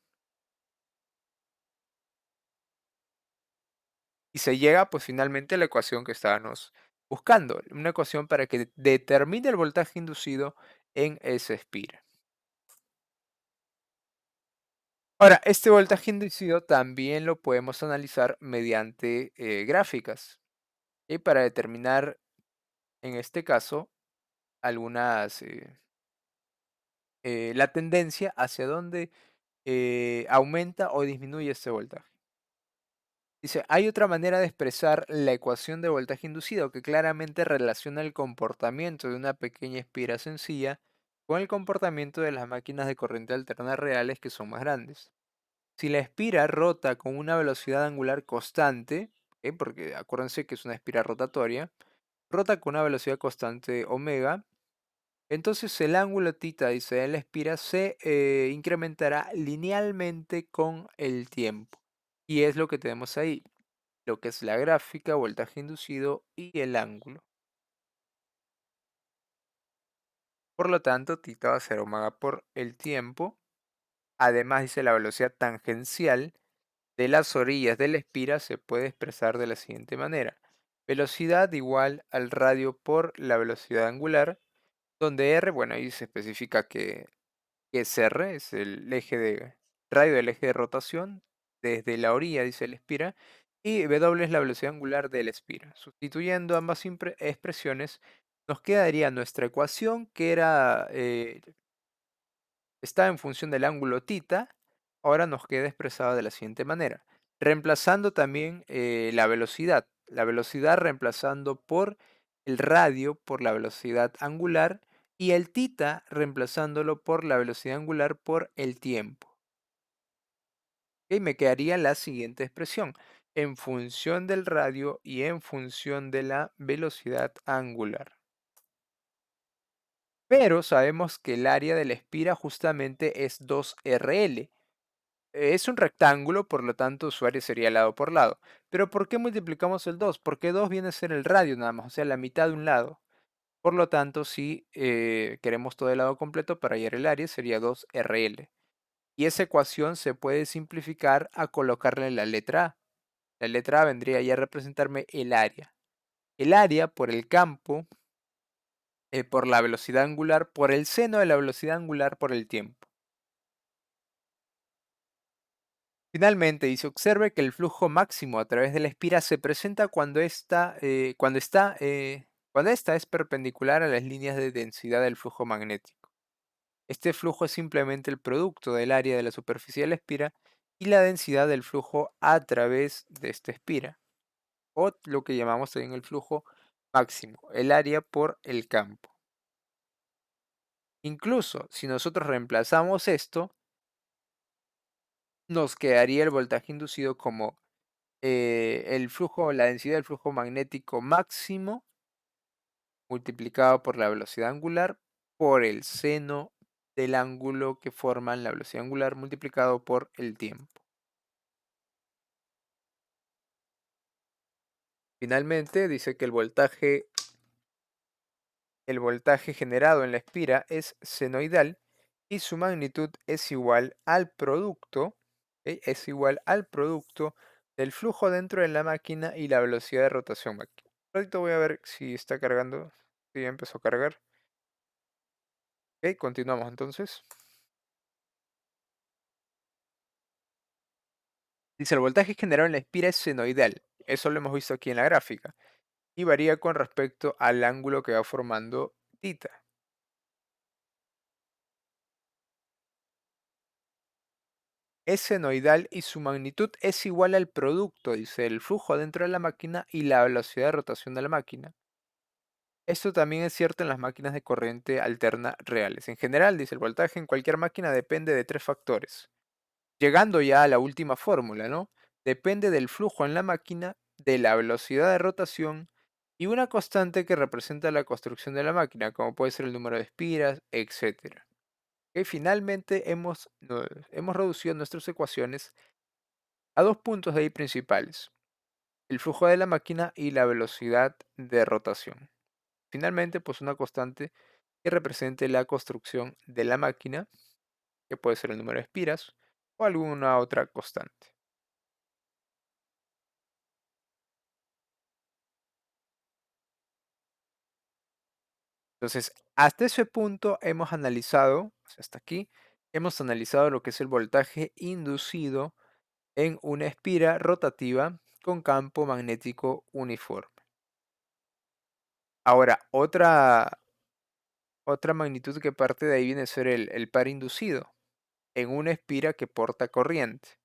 S1: Y se llega pues finalmente a la ecuación que estábamos buscando, una ecuación para que determine el voltaje inducido en esa espira. Ahora, este voltaje inducido también lo podemos analizar mediante gráficas. Y para determinar, en este caso, algunas, la tendencia hacia dónde aumenta o disminuye este voltaje. Dice, hay otra manera de expresar la ecuación de voltaje inducido que claramente relaciona el comportamiento de una pequeña espira sencilla con el comportamiento de las máquinas de corriente alterna reales que son más grandes. Si la espira rota con una velocidad angular constante, porque acuérdense que es una espira rotatoria, rota con una velocidad constante omega, entonces el ángulo tita, dice, de la espira se incrementará linealmente con el tiempo. Y es lo que tenemos ahí, lo que es la gráfica, voltaje inducido y el ángulo. Por lo tanto, tita va a ser omega por el tiempo. Además, dice la velocidad tangencial de las orillas de la espira se puede expresar de la siguiente manera. Velocidad igual al radio por la velocidad angular, donde R, bueno, ahí se especifica que es R, es el eje de radio del eje de rotación, desde la orilla, dice la espira, y W es la velocidad angular de la espira. Sustituyendo ambas expresiones, nos quedaría nuestra ecuación, que era, estaba en función del ángulo tita, ahora nos queda expresada de la siguiente manera, reemplazando también la velocidad reemplazando por el radio por la velocidad angular y el tita reemplazándolo por la velocidad angular por el tiempo. Y me quedaría la siguiente expresión, en función del radio y en función de la velocidad angular. Pero sabemos que el área de la espira justamente es 2RL. Es un rectángulo, por lo tanto su área sería lado por lado. Pero ¿por qué multiplicamos el 2? Porque 2 viene a ser el radio nada más, o sea, la mitad de un lado. Por lo tanto, si queremos todo el lado completo para hallar el área, sería 2RL. Y esa ecuación se puede simplificar a colocarle la letra A. La letra A vendría ya a representarme el área. El área por el campo, por la velocidad angular, por el seno de la velocidad angular por el tiempo. Finalmente, dice, observe que el flujo máximo a través de la espira se presenta cuando esta es perpendicular a las líneas de densidad del flujo magnético. Este flujo es simplemente el producto del área de la superficie de la espira y la densidad del flujo a través de esta espira, o lo que llamamos también el flujo máximo, el área por el campo. Incluso si nosotros reemplazamos esto, nos quedaría el voltaje inducido como el flujo, la densidad del flujo magnético máximo multiplicado por la velocidad angular por el seno del ángulo que forman la velocidad angular multiplicado por el tiempo. Finalmente dice que el voltaje generado en la espira es senoidal y su magnitud es igual al producto, ¿ok? Es igual al producto del flujo dentro de la máquina y la velocidad de rotación máquina. Ahorita voy a ver si está cargando, si ya empezó a cargar. Ok, continuamos entonces. Dice, el voltaje generado en la espira es senoidal. Eso lo hemos visto aquí en la gráfica. Y varía con respecto al ángulo que va formando tita. Es senoidal y su magnitud es igual al producto, dice, el flujo dentro de la máquina y la velocidad de rotación de la máquina. Esto también es cierto en las máquinas de corriente alterna reales. En general, dice, el voltaje en cualquier máquina depende de tres factores. Llegando ya a la última fórmula, ¿no? Depende del flujo en la máquina, de la velocidad de rotación y una constante que representa la construcción de la máquina, como puede ser el número de espiras, etcétera. Y finalmente hemos reducido nuestras ecuaciones a dos puntos de ahí principales, el flujo de la máquina y la velocidad de rotación. Finalmente, pues una constante que represente la construcción de la máquina, que puede ser el número de espiras o alguna otra constante. Entonces, hasta ese punto hemos analizado, o sea, hasta aquí, hemos analizado lo que es el voltaje inducido en una espira rotativa con campo magnético uniforme. Ahora, otra magnitud que parte de ahí viene a ser el par inducido en una espira que porta corriente.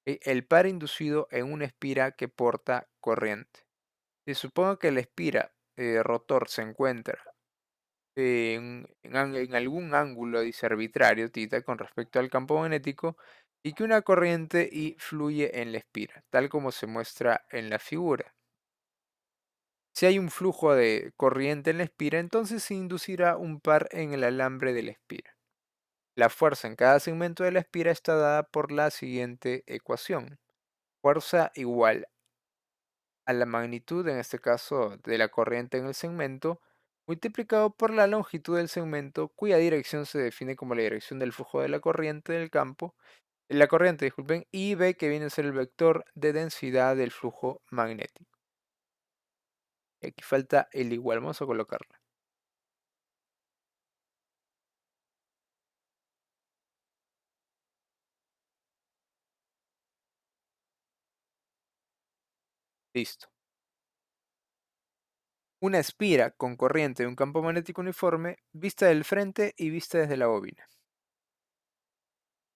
S1: ¿Ok? El par inducido en una espira que porta corriente. Se supone que la espira rotor se encuentra en algún ángulo, dice arbitrario, tita, con respecto al campo magnético, y que una corriente y fluye en la espira, tal como se muestra en la figura. Si hay un flujo de corriente en la espira, entonces se inducirá un par en el alambre de la espira. La fuerza en cada segmento de la espira está dada por la siguiente ecuación. Fuerza igual a la magnitud, en este caso, de la corriente en el segmento, multiplicado por la longitud del segmento, cuya dirección se define como la dirección del flujo de la corriente del campo, la corriente, disculpen, y B, que viene a ser el vector de densidad del flujo magnético. Y aquí falta el igual, vamos a colocarlo. Listo. Una espira con corriente de un campo magnético uniforme, vista del frente y vista desde la bobina.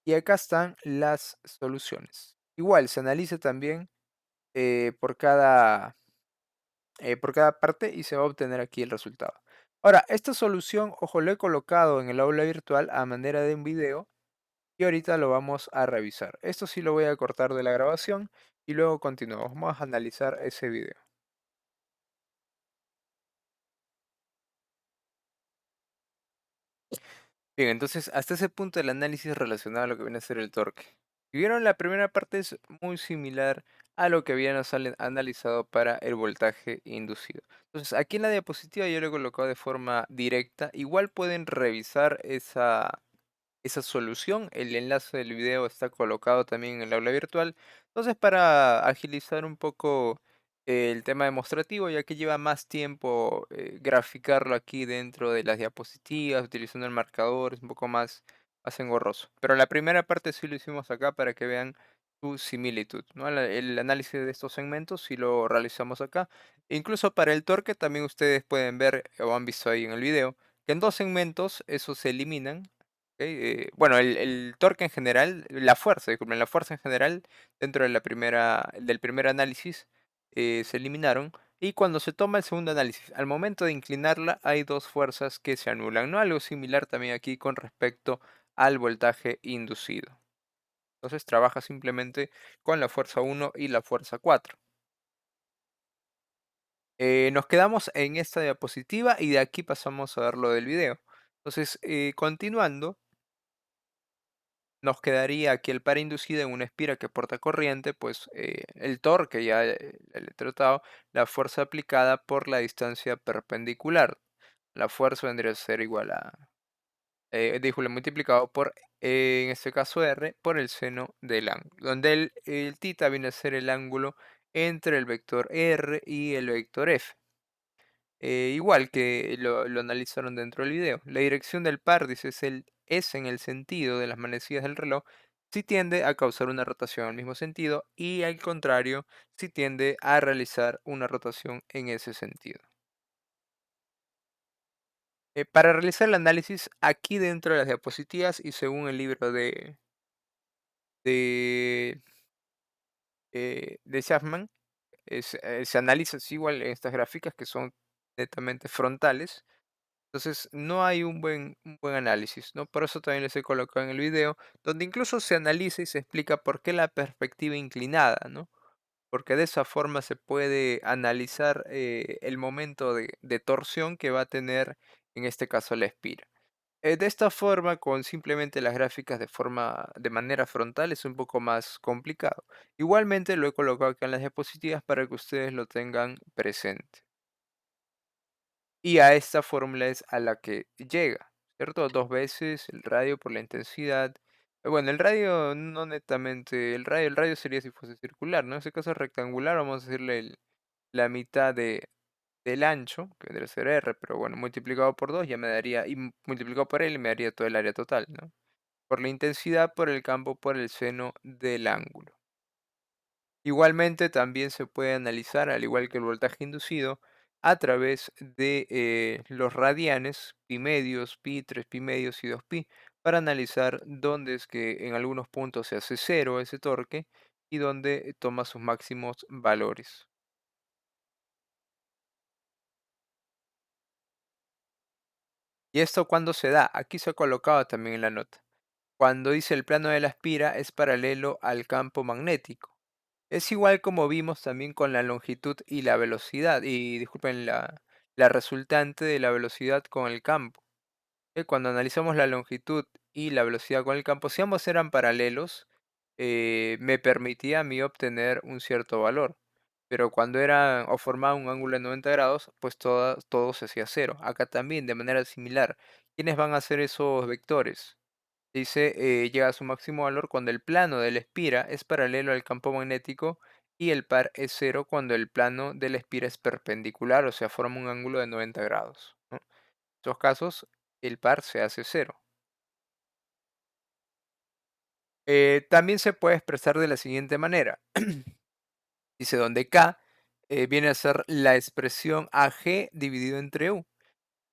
S1: Y acá están las soluciones. Igual, se analiza también eh, por cada, por cada parte y se va a obtener aquí el resultado. Ahora, esta solución, ojo, lo he colocado en el aula virtual a manera de un video y ahorita lo vamos a revisar. Esto sí lo voy a cortar de la grabación y luego continuamos. Vamos a analizar ese video. Bien, entonces hasta ese punto el análisis relacionado a lo que viene a ser el torque. Si vieron, la primera parte es muy similar a lo que habíamos analizado para el voltaje inducido. Entonces aquí en la diapositiva yo lo he colocado de forma directa. Igual pueden revisar esa solución. El enlace del video está colocado también en el aula virtual. Entonces, para agilizar un poco el tema demostrativo, ya que lleva más tiempo graficarlo aquí dentro de las diapositivas, utilizando el marcador, es un poco más engorroso. Pero la primera parte sí lo hicimos acá para que vean su similitud, ¿no? El análisis de estos segmentos sí lo realizamos acá. Incluso para el torque también ustedes pueden ver o han visto ahí en el video que en dos segmentos esos se eliminan. Bueno, el torque en general, la fuerza, disculpen, la fuerza en general dentro de del primer análisis se eliminaron. Y cuando se toma el segundo análisis, al momento de inclinarla, hay dos fuerzas que se anulan, ¿no? Algo similar también aquí con respecto al voltaje inducido. Entonces trabaja simplemente con la fuerza uno y la fuerza 4. Nos quedamos en esta diapositiva y de aquí pasamos a ver lo del video. Entonces, continuando. Nos quedaría aquí el par inducido en una espira que porta corriente, pues el torque ya el he tratado, la fuerza aplicada por la distancia perpendicular. La fuerza vendría a ser igual a, díjole, multiplicado por, en este caso R, por el seno del ángulo, donde el tita viene a ser el ángulo entre el vector R y el vector F. Igual que lo analizaron dentro del video. La dirección del par, dice, es en el sentido de las manecillas del reloj, si tiende a causar una rotación al mismo sentido y al contrario, si tiende a realizar una rotación en ese sentido. Para realizar el análisis aquí dentro de las diapositivas y según el libro de, de Schafman, se analiza así igual en estas gráficas que son netamente frontales. Entonces, no hay un buen análisis, ¿no? Por eso también les he colocado en el video, donde incluso se analiza y se explica por qué la perspectiva inclinada, ¿no? porque de esa forma se puede analizar el momento de torsión que va a tener, en este caso, la espira. De esta forma, con simplemente las gráficas de manera frontal es un poco más complicado. Igualmente lo he colocado acá en las diapositivas para que ustedes lo tengan presente. Y a esta fórmula es a la que llega, ¿cierto? Dos veces el radio por la intensidad. Bueno, el radio no netamente, el radio sería si fuese circular, ¿no? En ese caso es rectangular, vamos a decirle la mitad del ancho, que vendría a ser R, pero bueno, multiplicado por 2 ya me daría, y multiplicado por L me daría todo el área total, ¿no? Por la intensidad, por el campo, por el seno del ángulo. Igualmente, también se puede analizar, al igual que el voltaje inducido, a través de los radianes, pi medios, pi, 3 pi medios y 2 pi, para analizar dónde es que en algunos puntos se hace cero ese torque y dónde toma sus máximos valores. ¿Y esto cuándo se da? Aquí se ha colocado también en la nota. Cuando dice el plano de la espira es paralelo al campo magnético. Es igual como vimos también con la longitud y la velocidad, y disculpen, la resultante de la velocidad con el campo. Cuando analizamos la longitud y la velocidad con el campo, si ambos eran paralelos, me permitía a mí obtener un cierto valor. Pero cuando era o formaba un ángulo de 90 grados, pues todo se hacía cero. Acá también, de manera similar. ¿Quiénes van a ser esos vectores? Dice, llega a su máximo valor cuando el plano de la espira es paralelo al campo magnético y el par es cero cuando el plano de la espira es perpendicular, o sea, forma un ángulo de 90 grados, ¿no? En estos casos, el par se hace cero. También se puede expresar de la siguiente manera. Dice, donde K viene a ser la expresión AG dividido entre U.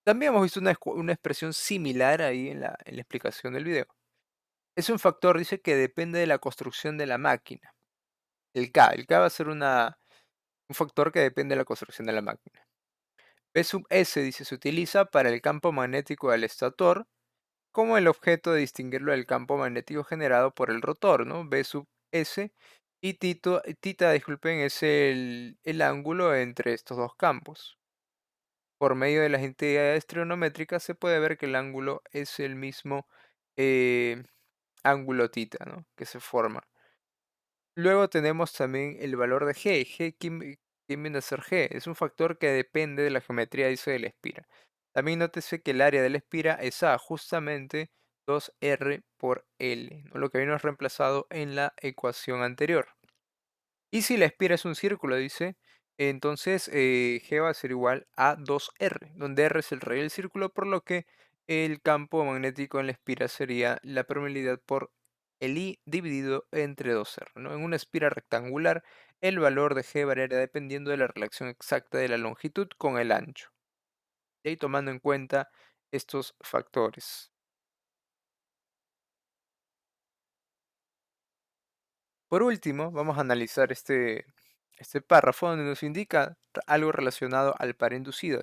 S1: También hemos visto una expresión similar ahí en la explicación del video. Es un factor, dice, que depende de la construcción de la máquina. El K va a ser un factor que depende de la construcción de la máquina. P sub S, dice, se utiliza para el campo magnético del estator como el objeto de distinguirlo del campo magnético generado por el rotor, ¿no? B sub S y tita, disculpen, es el ángulo entre estos dos campos. Por medio de las entidades trigonométricas se puede ver que el ángulo es el mismo eh, ángulo tita, ¿no? Que se forma. Luego tenemos también el valor de G. ¿Quién viene a ser G? Es un factor que depende de la geometría, dice, de la espira. También nótese que el área de la espira es A, justamente 2R por L, ¿no? Lo que vino reemplazado en la ecuación anterior. Y si la espira es un círculo, dice, entonces G va a ser igual a 2R, donde R es el radio del círculo, por lo que el campo magnético en la espira sería la permeabilidad por el I dividido entre 2R, ¿no? En una espira rectangular, el valor de G variará dependiendo de la relación exacta de la longitud con el ancho, y ahí tomando en cuenta estos factores. Por último, vamos a analizar este párrafo donde nos indica algo relacionado al par inducido.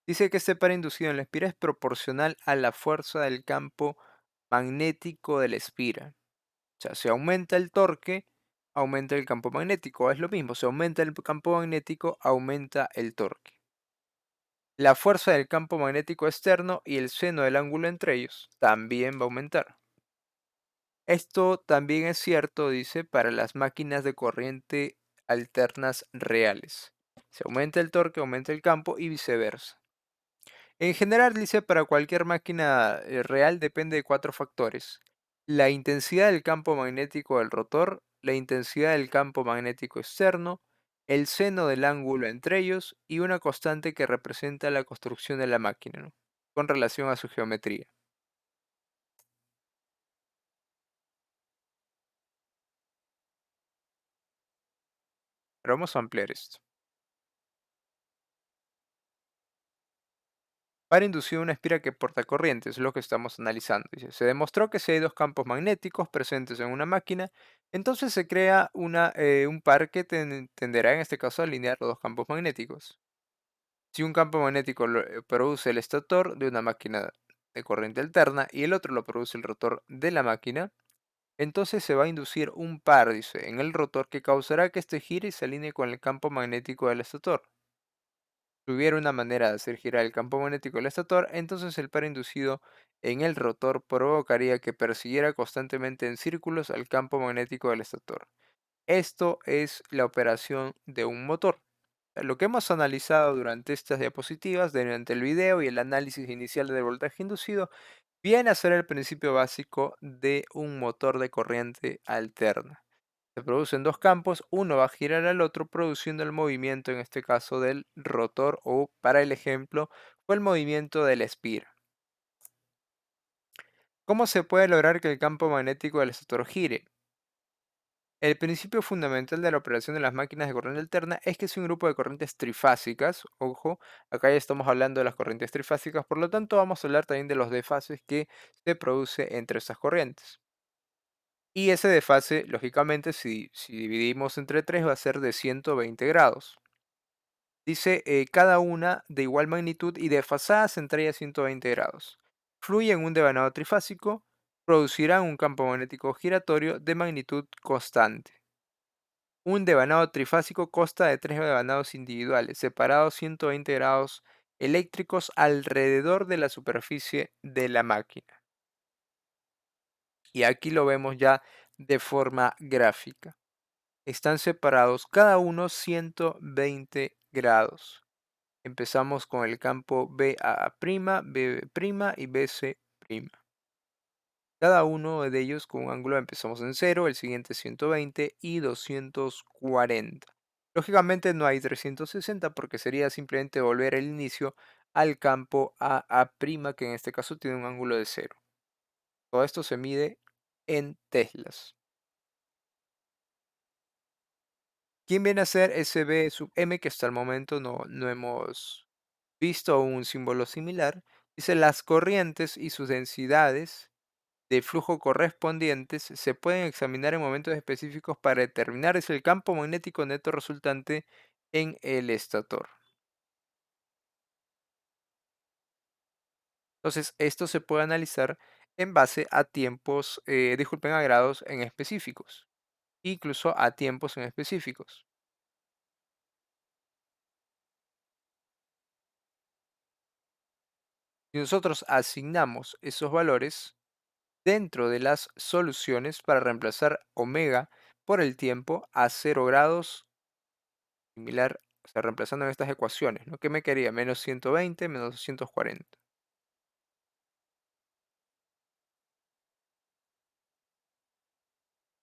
S1: Dice que este par inducido en la espira es proporcional a la fuerza del campo magnético de la espira. O sea, si aumenta el torque, aumenta el campo magnético. Es lo mismo, si aumenta el campo magnético, aumenta el torque. La fuerza del campo magnético externo y el seno del ángulo entre ellos también va a aumentar. Esto también es cierto, dice, para las máquinas de corriente alternas reales. Si aumenta el torque, aumenta el campo y viceversa. En general, dice, para cualquier máquina real depende de cuatro factores. La intensidad del campo magnético del rotor, la intensidad del campo magnético externo, el seno del ángulo entre ellos y una constante que representa la construcción de la máquina, ¿no? Con relación a su geometría. Pero vamos a ampliar esto. Para inducir una espira que porta corriente, es lo que estamos analizando. Dice, se demostró que si hay dos campos magnéticos presentes en una máquina, entonces se crea un par que tenderá en este caso a alinear los dos campos magnéticos. Si un campo magnético lo produce el estator de una máquina de corriente alterna y el otro lo produce el rotor de la máquina, entonces se va a inducir un par, dice, en el rotor que causará que este gire y se alinee con el campo magnético del estator. Si hubiera una manera de hacer girar el campo magnético del estator, entonces el par inducido en el rotor provocaría que persiguiera constantemente en círculos al campo magnético del estator. Esto es la operación de un motor. Lo que hemos analizado durante estas diapositivas, durante el video y el análisis inicial del voltaje inducido, viene a ser el principio básico de un motor de corriente alterna. Se producen dos campos, uno va a girar al otro produciendo el movimiento, en este caso del rotor, o para el ejemplo, fue el movimiento de la espira. ¿Cómo se puede lograr que el campo magnético del estator gire? El principio fundamental de la operación de las máquinas de corriente alterna es que es un grupo de corrientes trifásicas. Ojo, acá ya estamos hablando de las corrientes trifásicas, por lo tanto vamos a hablar también de los desfases que se produce entre estas corrientes. Y ese desfase, lógicamente, si dividimos entre 3 va a ser de 120 grados. Dice cada una de igual magnitud y desfasadas entre ellas 120 grados. Fluye en un devanado trifásico, producirán un campo magnético giratorio de magnitud constante. Un devanado trifásico consta de tres devanados individuales, separados 120 grados eléctricos alrededor de la superficie de la máquina. Y aquí lo vemos ya de forma gráfica. Están separados cada uno 120 grados. Empezamos con el campo BA', BB' y BC'. Cada uno de ellos con un ángulo empezamos en 0, el siguiente 120 y 240. Lógicamente no hay 360 porque sería simplemente volver el inicio al campo AA', que en este caso tiene un ángulo de 0. Todo esto se mide en teslas. ¿Quién viene a ser ese B sub m que hasta el momento no hemos visto un símbolo similar? Dice las corrientes y sus densidades de flujo correspondientes se pueden examinar en momentos específicos para determinar si el campo magnético neto resultante en el estator. Entonces, esto se puede analizar en base a tiempos, disculpen, a grados en específicos, incluso a tiempos en específicos. Si nosotros asignamos esos valores dentro de las soluciones para reemplazar omega por el tiempo a 0 grados, similar, o sea, reemplazando en estas ecuaciones, ¿no? ¿Qué me quería? Menos 120 menos 240.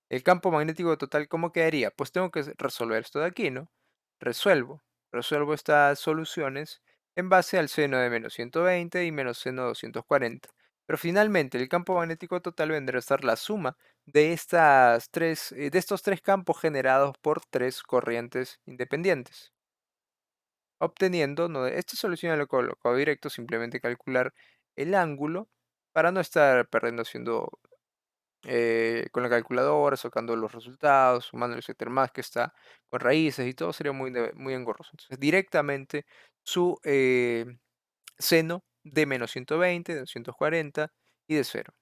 S1: El campo magnético total, ¿cómo quedaría? Pues tengo que resolver esto de aquí, ¿no? Resuelvo. Resuelvo estas soluciones en base al seno de menos 120 y menos seno de 240. Pero finalmente el campo magnético total vendrá a ser la suma de estos tres campos generados por tres corrientes independientes. Obteniendo, no, esta solución lo coloco directo, simplemente calcular el ángulo para no estar perdiendo haciendo con la calculadora, sacando los resultados, sumando el etcétera, más que está con raíces y todo sería muy engorroso. Entonces, directamente su seno de menos 120, de 240 y de 0.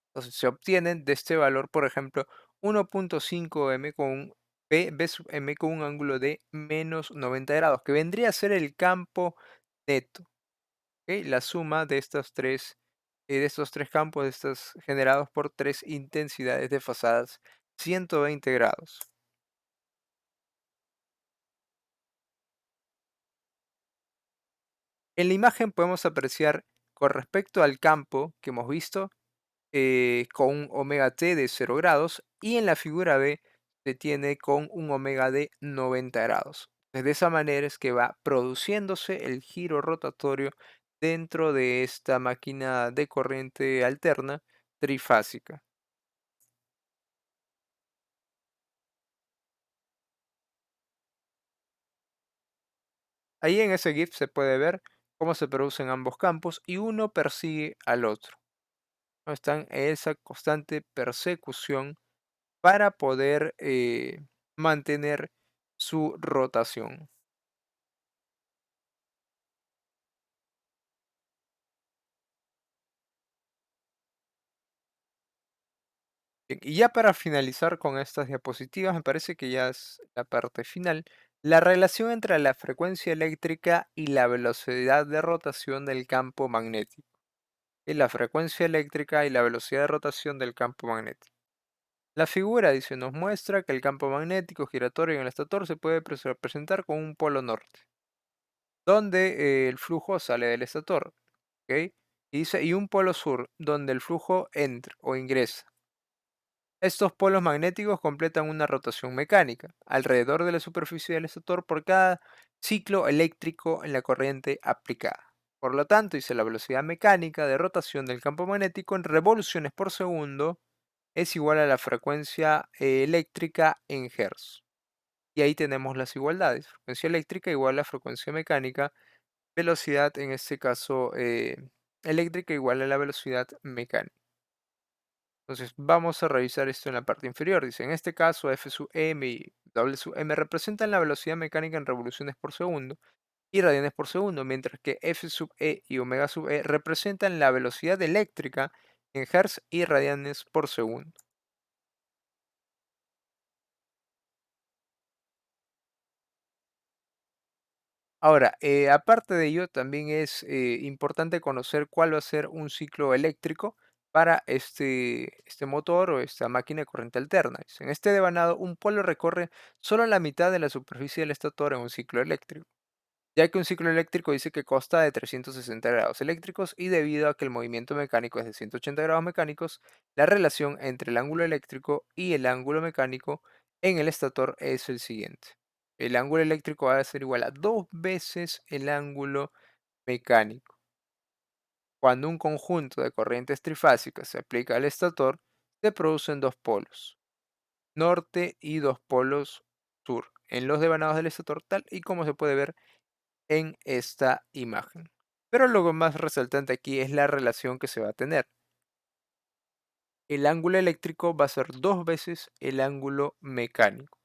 S1: Entonces, se obtienen de este valor, por ejemplo, 1.5 m con un B sub m con un ángulo de menos 90 grados, que vendría a ser el campo neto. ¿Ok? La suma de estos tres campos, de estos generados por tres intensidades desfasadas 120 grados. En la imagen podemos apreciar con respecto al campo que hemos visto con un omega t de 0 grados y en la figura B se tiene con un omega de 90 grados. De esa manera es que va produciéndose el giro rotatorio dentro de esta máquina de corriente alterna trifásica. Ahí en ese GIF se puede ver cómo se producen ambos campos y uno persigue al otro, ¿no? Están en esa constante persecución para poder mantener su rotación. Bien, y ya para finalizar con estas diapositivas, me parece que ya es la parte final, la relación entre la frecuencia eléctrica y la velocidad de rotación del campo magnético. Y la frecuencia eléctrica y la velocidad de rotación del campo magnético. La figura, dice, nos muestra que el campo magnético giratorio en el estator se puede representar con un polo norte, donde el flujo sale del estator, ¿ok? Y dice, y un polo sur, donde el flujo entra o ingresa. Estos polos magnéticos completan una rotación mecánica alrededor de la superficie del estator por cada ciclo eléctrico en la corriente aplicada. Por lo tanto, dice la velocidad mecánica de rotación del campo magnético en revoluciones por segundo es igual a la frecuencia eléctrica en Hertz. Y ahí tenemos las igualdades. Frecuencia eléctrica igual a frecuencia mecánica, velocidad en este caso eléctrica igual a la velocidad mecánica. Entonces vamos a revisar esto en la parte inferior. Dice, en este caso F sub m y W sub m representan la velocidad mecánica en revoluciones por segundo y radianes por segundo, mientras que F sub e y omega sub e representan la velocidad eléctrica en hertz y radianes por segundo. Ahora, aparte de ello, también es importante conocer cuál va a ser un ciclo eléctrico para este motor o esta máquina de corriente alterna. En este devanado, un polo recorre solo la mitad de la superficie del estator en un ciclo eléctrico, ya que un ciclo eléctrico dice que consta de 360 grados eléctricos y debido a que el movimiento mecánico es de 180 grados mecánicos, la relación entre el ángulo eléctrico y el ángulo mecánico en el estator es el siguiente. El ángulo eléctrico va a ser igual a dos veces el ángulo mecánico. Cuando un conjunto de corrientes trifásicas se aplica al estator, se producen dos polos, norte y dos polos sur, en los devanados del estator, tal y como se puede ver en esta imagen. Pero lo más resaltante aquí es la relación que se va a tener. El ángulo eléctrico va a ser dos veces el ángulo mecánico.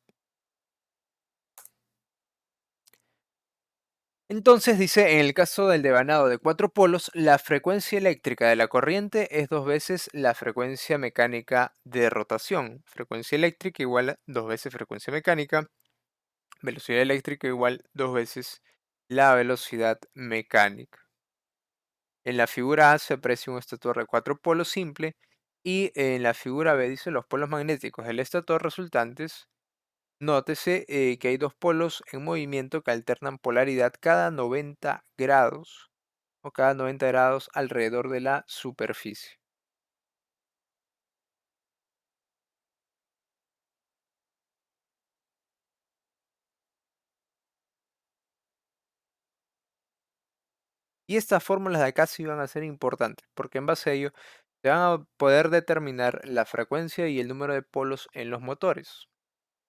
S1: Entonces dice, en el caso del devanado de cuatro polos, la frecuencia eléctrica de la corriente es dos veces la frecuencia mecánica de rotación. Frecuencia eléctrica igual a dos veces frecuencia mecánica. Velocidad eléctrica igual dos veces la velocidad mecánica. En la figura A se aprecia un estator de cuatro polos simple y en la figura B dice los polos magnéticos del estator resultantes. Nótese que hay dos polos en movimiento que alternan polaridad cada 90 grados o cada 90 grados alrededor de la superficie. Y estas fórmulas de acá sí van a ser importantes porque en base a ello se van a poder determinar la frecuencia y el número de polos en los motores.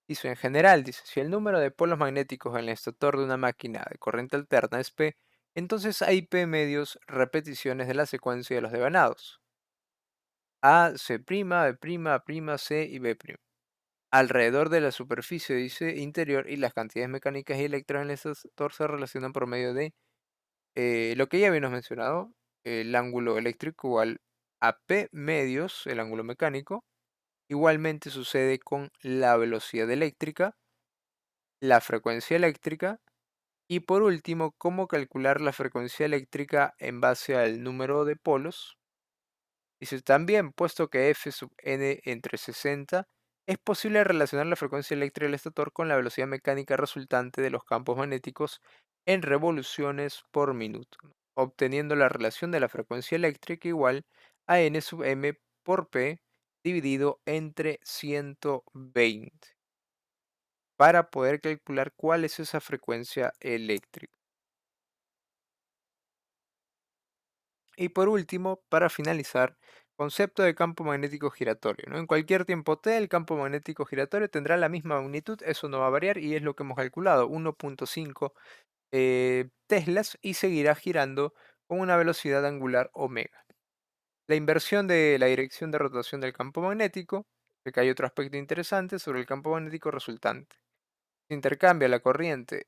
S1: Dice, en general, dice, si el número de polos magnéticos en el estator de una máquina de corriente alterna es P, entonces hay P medios repeticiones de la secuencia de los devanados. A, C', B', A', C y B'. Alrededor de la superficie, dice, interior y las cantidades mecánicas y eléctricas en el estator se relacionan por medio de lo que ya habíamos mencionado, el ángulo eléctrico igual a P medios, el ángulo mecánico. Igualmente sucede con la velocidad eléctrica, la frecuencia eléctrica y por último, cómo calcular la frecuencia eléctrica en base al número de polos. Dice también, puesto que F sub n entre 60, es posible relacionar la frecuencia eléctrica del estator con la velocidad mecánica resultante de los campos magnéticos en revoluciones por minuto, ¿no? Obteniendo la relación de la frecuencia eléctrica igual a n sub m por p dividido entre 120 para poder calcular cuál es esa frecuencia eléctrica. Y por último, para finalizar, concepto de campo magnético giratorio, ¿no? En cualquier tiempo t, el campo magnético giratorio tendrá la misma magnitud, eso no va a variar y es lo que hemos calculado, 1.5 teslas y seguirá girando con una velocidad angular omega. La inversión de la dirección de rotación del campo magnético, que hay otro aspecto interesante sobre el campo magnético resultante. Se intercambia la corriente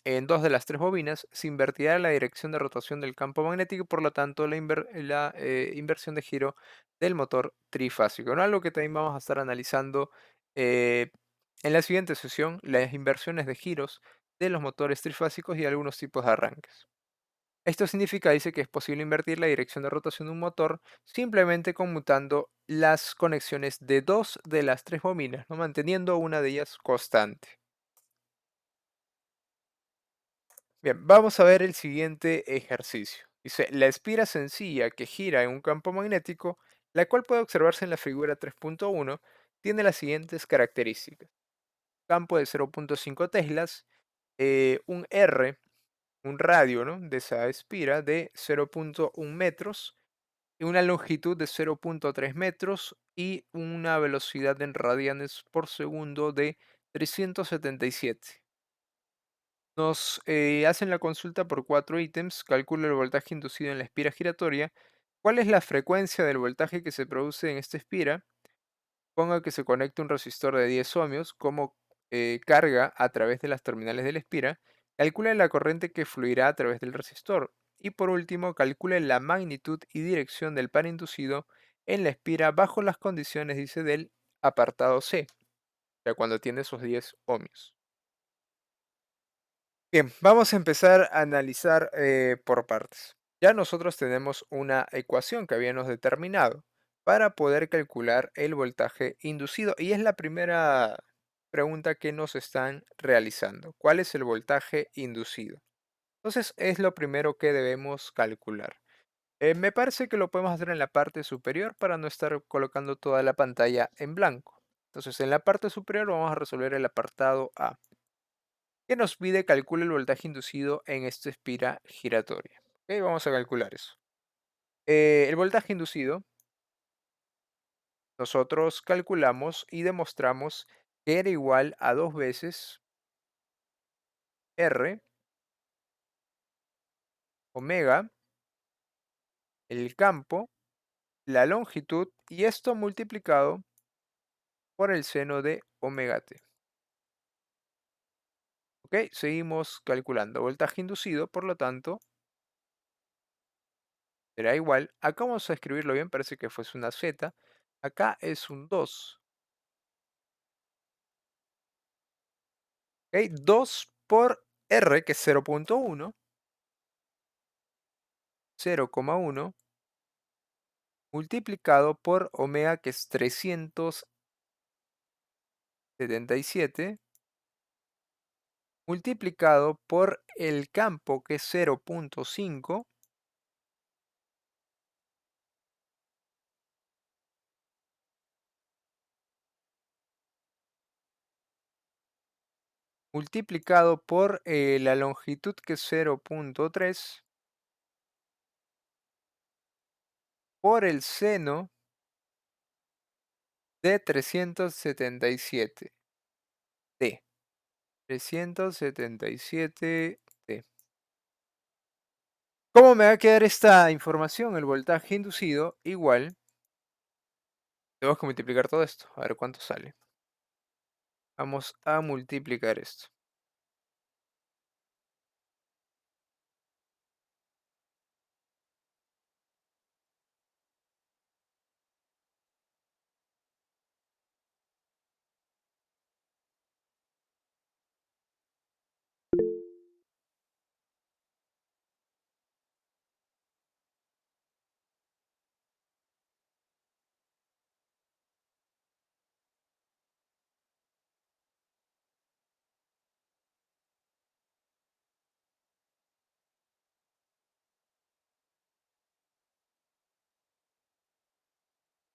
S1: en dos de las tres bobinas, se invertirá la dirección de rotación del campo magnético y por lo tanto inversión de giro del motor trifásico, ¿no? Algo que también vamos a estar analizando eh, en la siguiente sesión, las inversiones de giros de los motores trifásicos y algunos tipos de arranques. Esto significa, dice, que es posible invertir la dirección de rotación de un motor simplemente conmutando las conexiones de dos de las tres bobinas, ¿no? Manteniendo una de ellas constante. Bien, vamos a ver el siguiente ejercicio. Dice, la espira sencilla que gira en un campo magnético, la cual puede observarse en la figura 3.1, tiene las siguientes características. Campo de 0.5 teslas, un R, un radio, ¿no?, de esa espira de 0.1 metros, y una longitud de 0.3 metros y una velocidad en radianes por segundo de 377. Nos hacen la consulta por cuatro ítems. Calcula el voltaje inducido en la espira giratoria. ¿Cuál es la frecuencia del voltaje que se produce en esta espira? Ponga que se conecte un resistor de 10 ohmios como carga a través de las terminales de la espira. Calcule la corriente que fluirá a través del resistor. Y por último, calcule la magnitud y dirección del par inducido en la espira bajo las condiciones, dice, del apartado C, ya cuando tiene esos 10 ohmios. Bien, vamos a empezar a analizar por partes. Ya nosotros tenemos una ecuación que habíamos determinado para poder calcular el voltaje inducido y es la primera pregunta que nos están realizando. ¿Cuál es el voltaje inducido? Entonces es lo primero que debemos calcular. Me parece que lo podemos hacer en la parte superior para no estar colocando toda la pantalla en blanco. Entonces en la parte superior vamos a resolver el apartado A que nos pide calcule el voltaje inducido en esta espira giratoria. Ok, vamos a calcular eso. El voltaje inducido, nosotros calculamos y demostramos que era igual a dos veces R, omega, el campo, la longitud y esto multiplicado por el seno de omega t. Ok, seguimos calculando. Voltaje inducido, por lo tanto, será igual. Acá vamos a escribirlo bien, parece que fuese una Z. Acá es un 2. ¿Ok? 2 por R, que es 0.1, 0,1, multiplicado por omega, que es 377, multiplicado por el campo, que es 0.5, multiplicado por la longitud, que es 0.3, por el seno de 377 t. 377 t. ¿Cómo me va a quedar esta información? El voltaje inducido igual, tenemos que multiplicar todo esto, a ver cuánto sale. Vamos a multiplicar esto.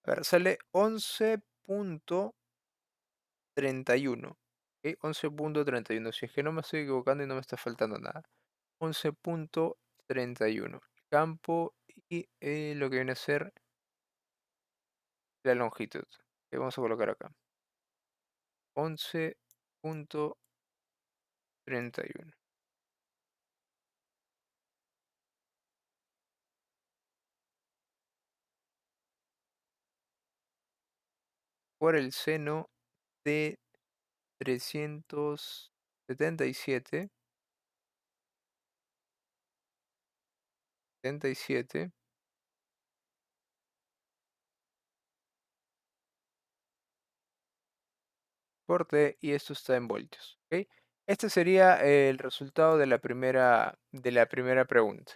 S1: A ver, sale 11.31. ¿Ok? 11.31. Si es que no me estoy equivocando y no me está faltando nada. 11.31. Campo y lo que viene a ser la longitud. Que vamos a colocar acá. 11.31. Por el seno de 377. 77 por T y esto está en voltios, ¿ok? Este sería el resultado de la primera pregunta.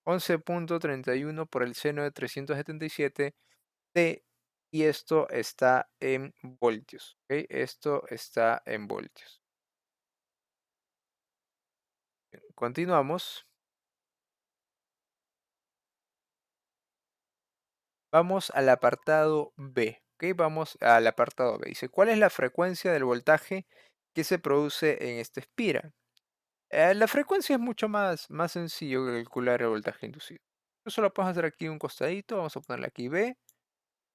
S1: 11,31 por el seno de 377 T y esto está en voltios, ¿ok? Esto está en voltios. Continuamos. Vamos al apartado B, ¿ok? Vamos al apartado B. Dice, ¿cuál es la frecuencia del voltaje que se produce en esta espira? La frecuencia es mucho más sencillo que calcular el voltaje inducido. Eso lo podemos hacer aquí un costadito, vamos a ponerle aquí B,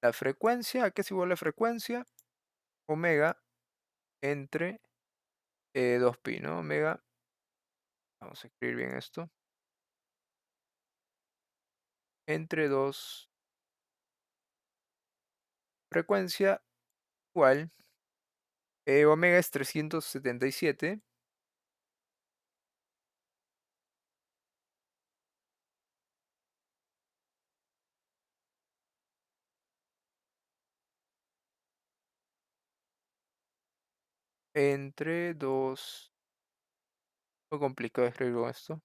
S1: la frecuencia, ¿a qué es igual la frecuencia? Omega entre 2pi, ¿no? Omega, vamos a escribir bien esto, entre 2 frecuencia igual, omega es 377 entre 2, muy complicado escribir con esto,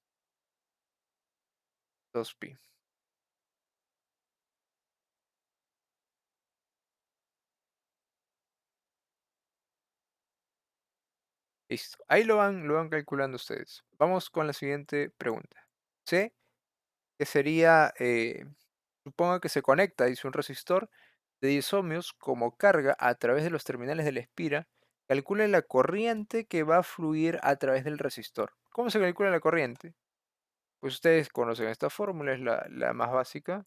S1: 2pi. Listo. Ahí lo van calculando ustedes. Vamos con la siguiente pregunta. C, que sería, suponga que se conecta, dice un resistor de 10 ohmios como carga a través de los terminales de la espira. Calcule la corriente que va a fluir a través del resistor. ¿Cómo se calcula la corriente? Pues ustedes conocen esta fórmula, es la más básica.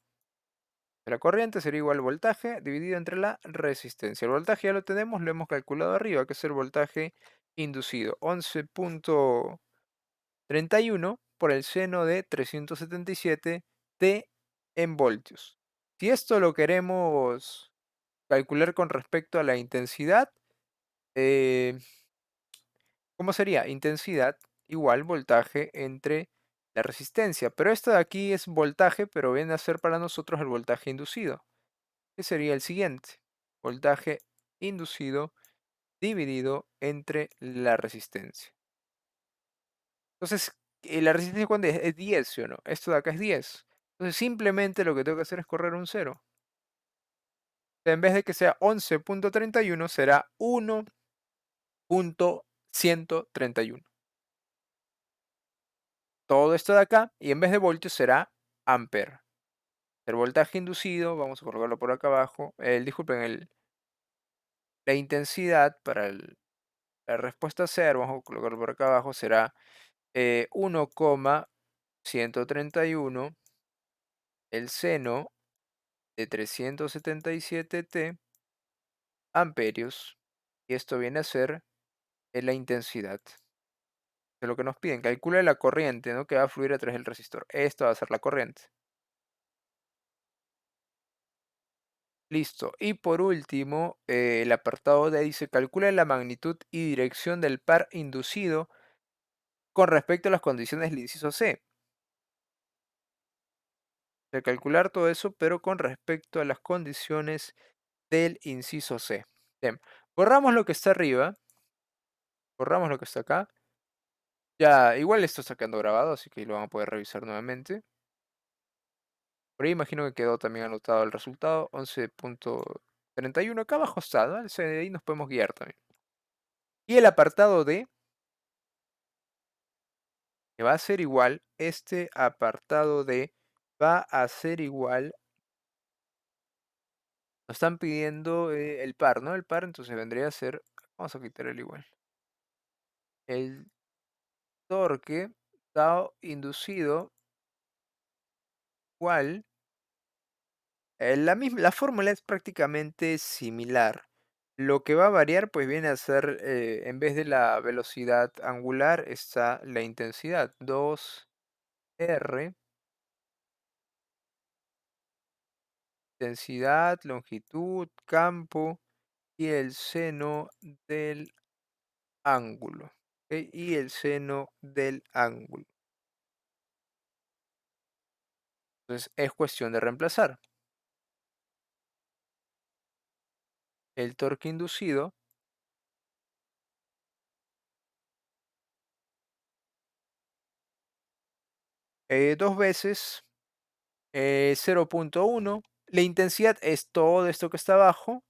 S1: La corriente sería igual al voltaje dividido entre la resistencia. El voltaje ya lo tenemos, lo hemos calculado arriba, que es el voltaje inducido. 11,31 por el seno de 377 T en voltios. Si esto lo queremos calcular con respecto a la intensidad, eh, ¿cómo sería? Intensidad igual voltaje entre la resistencia. Pero esto de aquí es voltaje, pero viene a ser para nosotros el voltaje inducido, que sería el siguiente. Voltaje inducido dividido entre la resistencia. Entonces, la resistencia cuando es 10, ¿sí o no? Esto de acá es 10. Entonces, simplemente lo que tengo que hacer es correr un cero. O sea, en vez de que sea 11,31, será 1,131. Todo esto de acá, y en vez de voltios será ampere. El voltaje inducido, vamos a colocarlo por acá abajo. Disculpen, la intensidad para la respuesta cero, vamos a colocarlo por acá abajo, será 1,131 el seno de 377 T amperios, y esto viene a ser la intensidad de lo que nos piden. Calcula la corriente, ¿no? Que va a fluir a través del resistor. Esto va a ser la corriente. Listo. Y por último, el apartado D dice, calcula la magnitud y dirección del par inducido con respecto a las condiciones del inciso C. De calcular todo eso, pero con respecto a las condiciones del inciso C. Bien, borramos lo que está arriba, borramos lo que está acá. Ya, igual esto está quedando grabado, así que lo van a poder revisar nuevamente. Por ahí imagino que quedó también anotado el resultado, 11,31. Acá abajo está, ¿no? Ahí nos podemos guiar también. Y el apartado D, que va a ser igual, este apartado D va a ser igual, nos están pidiendo el par, ¿no? El par, entonces vendría a ser, vamos a quitar el igual. El torque Tau inducido igual, la fórmula es prácticamente similar. Lo que va a variar, pues viene a ser, en vez de la velocidad angular, está la intensidad. 2R, intensidad, longitud, campo y el seno del ángulo. ¿Ok? Y el seno del ángulo. Entonces es cuestión de reemplazar el torque inducido 2 veces 0,1. La intensidad es todo esto que está abajo,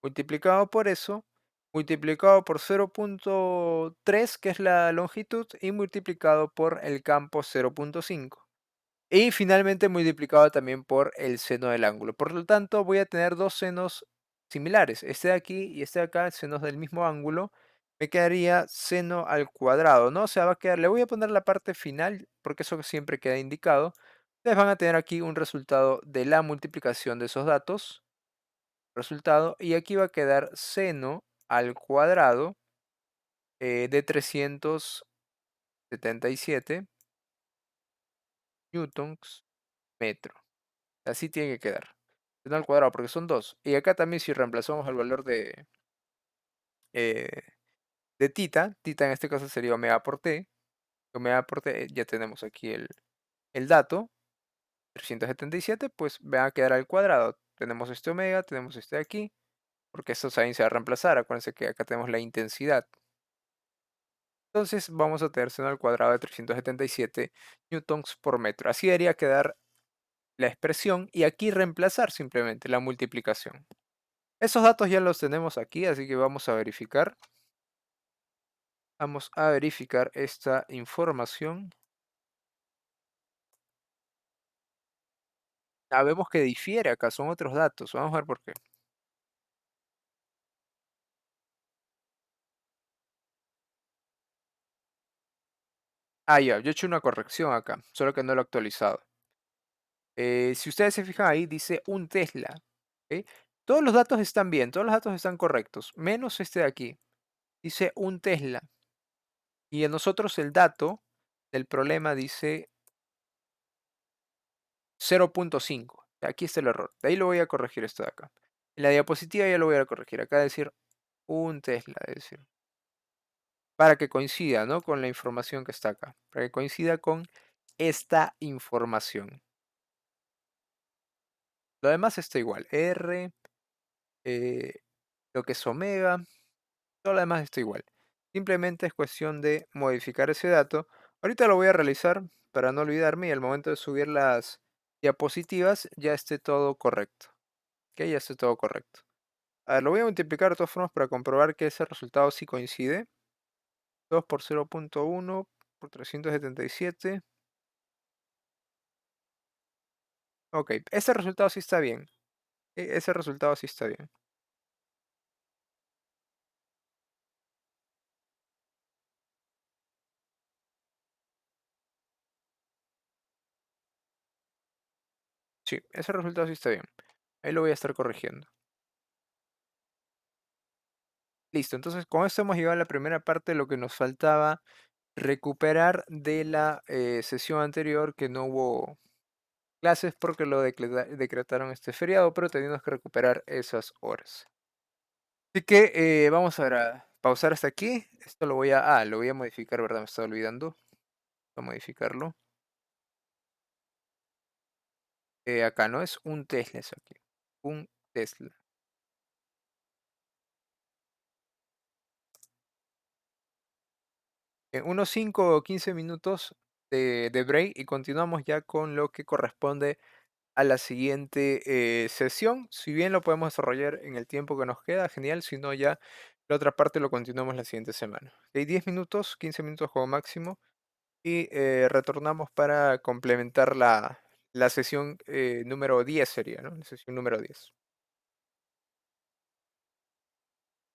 S1: multiplicado por eso, multiplicado por 0,3, que es la longitud, y multiplicado por el campo 0,5. Y finalmente multiplicado también por el seno del ángulo. Por lo tanto, voy a tener dos senos similares. Este de aquí y este de acá, senos del mismo ángulo. Me quedaría seno al cuadrado, ¿no? O sea, va a quedar, le voy a poner la parte final, porque eso siempre queda indicado. Ustedes van a tener aquí un resultado de la multiplicación de esos datos. Resultado. Y aquí va a quedar seno al cuadrado de 377 newtons metro. Así tiene que quedar. Seno al cuadrado, porque son dos. Y acá también si reemplazamos el valor eh, de tita en este caso sería omega por t. Omega por t, ya tenemos aquí el dato. 377, pues va a quedar al cuadrado. Tenemos este omega, tenemos este de aquí, porque esto también se va a reemplazar. Acuérdense que acá tenemos la intensidad. Entonces vamos a tener seno al cuadrado de 377 newtons por metro. Así debería quedar la expresión y aquí reemplazar simplemente la multiplicación. Esos datos ya los tenemos aquí, así que vamos a verificar. Vamos a verificar esta información. Ah, vemos que difiere acá, son otros datos. Vamos a ver por qué. Ah, ya, yo he hecho una corrección acá, solo que no lo he actualizado. Si ustedes se fijan ahí, dice un Tesla. ¿Ok? Todos los datos están bien, todos los datos están correctos, menos este de aquí. Dice un Tesla. Y en nosotros el dato del problema dice 0,5. Aquí está el error. De ahí lo voy a corregir esto de acá. En la diapositiva ya lo voy a corregir. Acá decir un Tesla, es decir, para que coincida, ¿no? Con la información que está acá. Para que coincida con esta información. Lo demás está igual. R, eh, lo que es omega, todo lo demás está igual. Simplemente es cuestión de modificar ese dato. Ahorita lo voy a realizar para no olvidarme y al momento de subir las diapositivas ya esté todo correcto. Que ya esté todo correcto. A ver, lo voy a multiplicar de todas formas para comprobar que ese resultado sí coincide. 2 por 0,1 por 377. Ok, ese resultado sí está bien. Ese resultado sí está bien. Sí, ese resultado sí está bien. Ahí lo voy a estar corrigiendo. Listo, entonces con esto hemos llegado a la primera parte de lo que nos faltaba recuperar de la sesión anterior, que no hubo clases porque lo decretaron este feriado, pero teníamos que recuperar esas horas. Así que vamos a pausar hasta aquí. Esto lo voy a modificar, ¿verdad? Me estaba olvidando. Voy a modificarlo. Acá no es un Tesla, es aquí. Un Tesla. Unos 5 o 15 minutos de break y continuamos ya con lo que corresponde a la siguiente sesión. Si bien lo podemos desarrollar en el tiempo que nos queda, genial. Si no, ya la otra parte lo continuamos la siguiente semana. Hay 10 minutos, 15 minutos como máximo. Y retornamos para complementar la sesión número 10 sería, ¿no? La sesión número 10.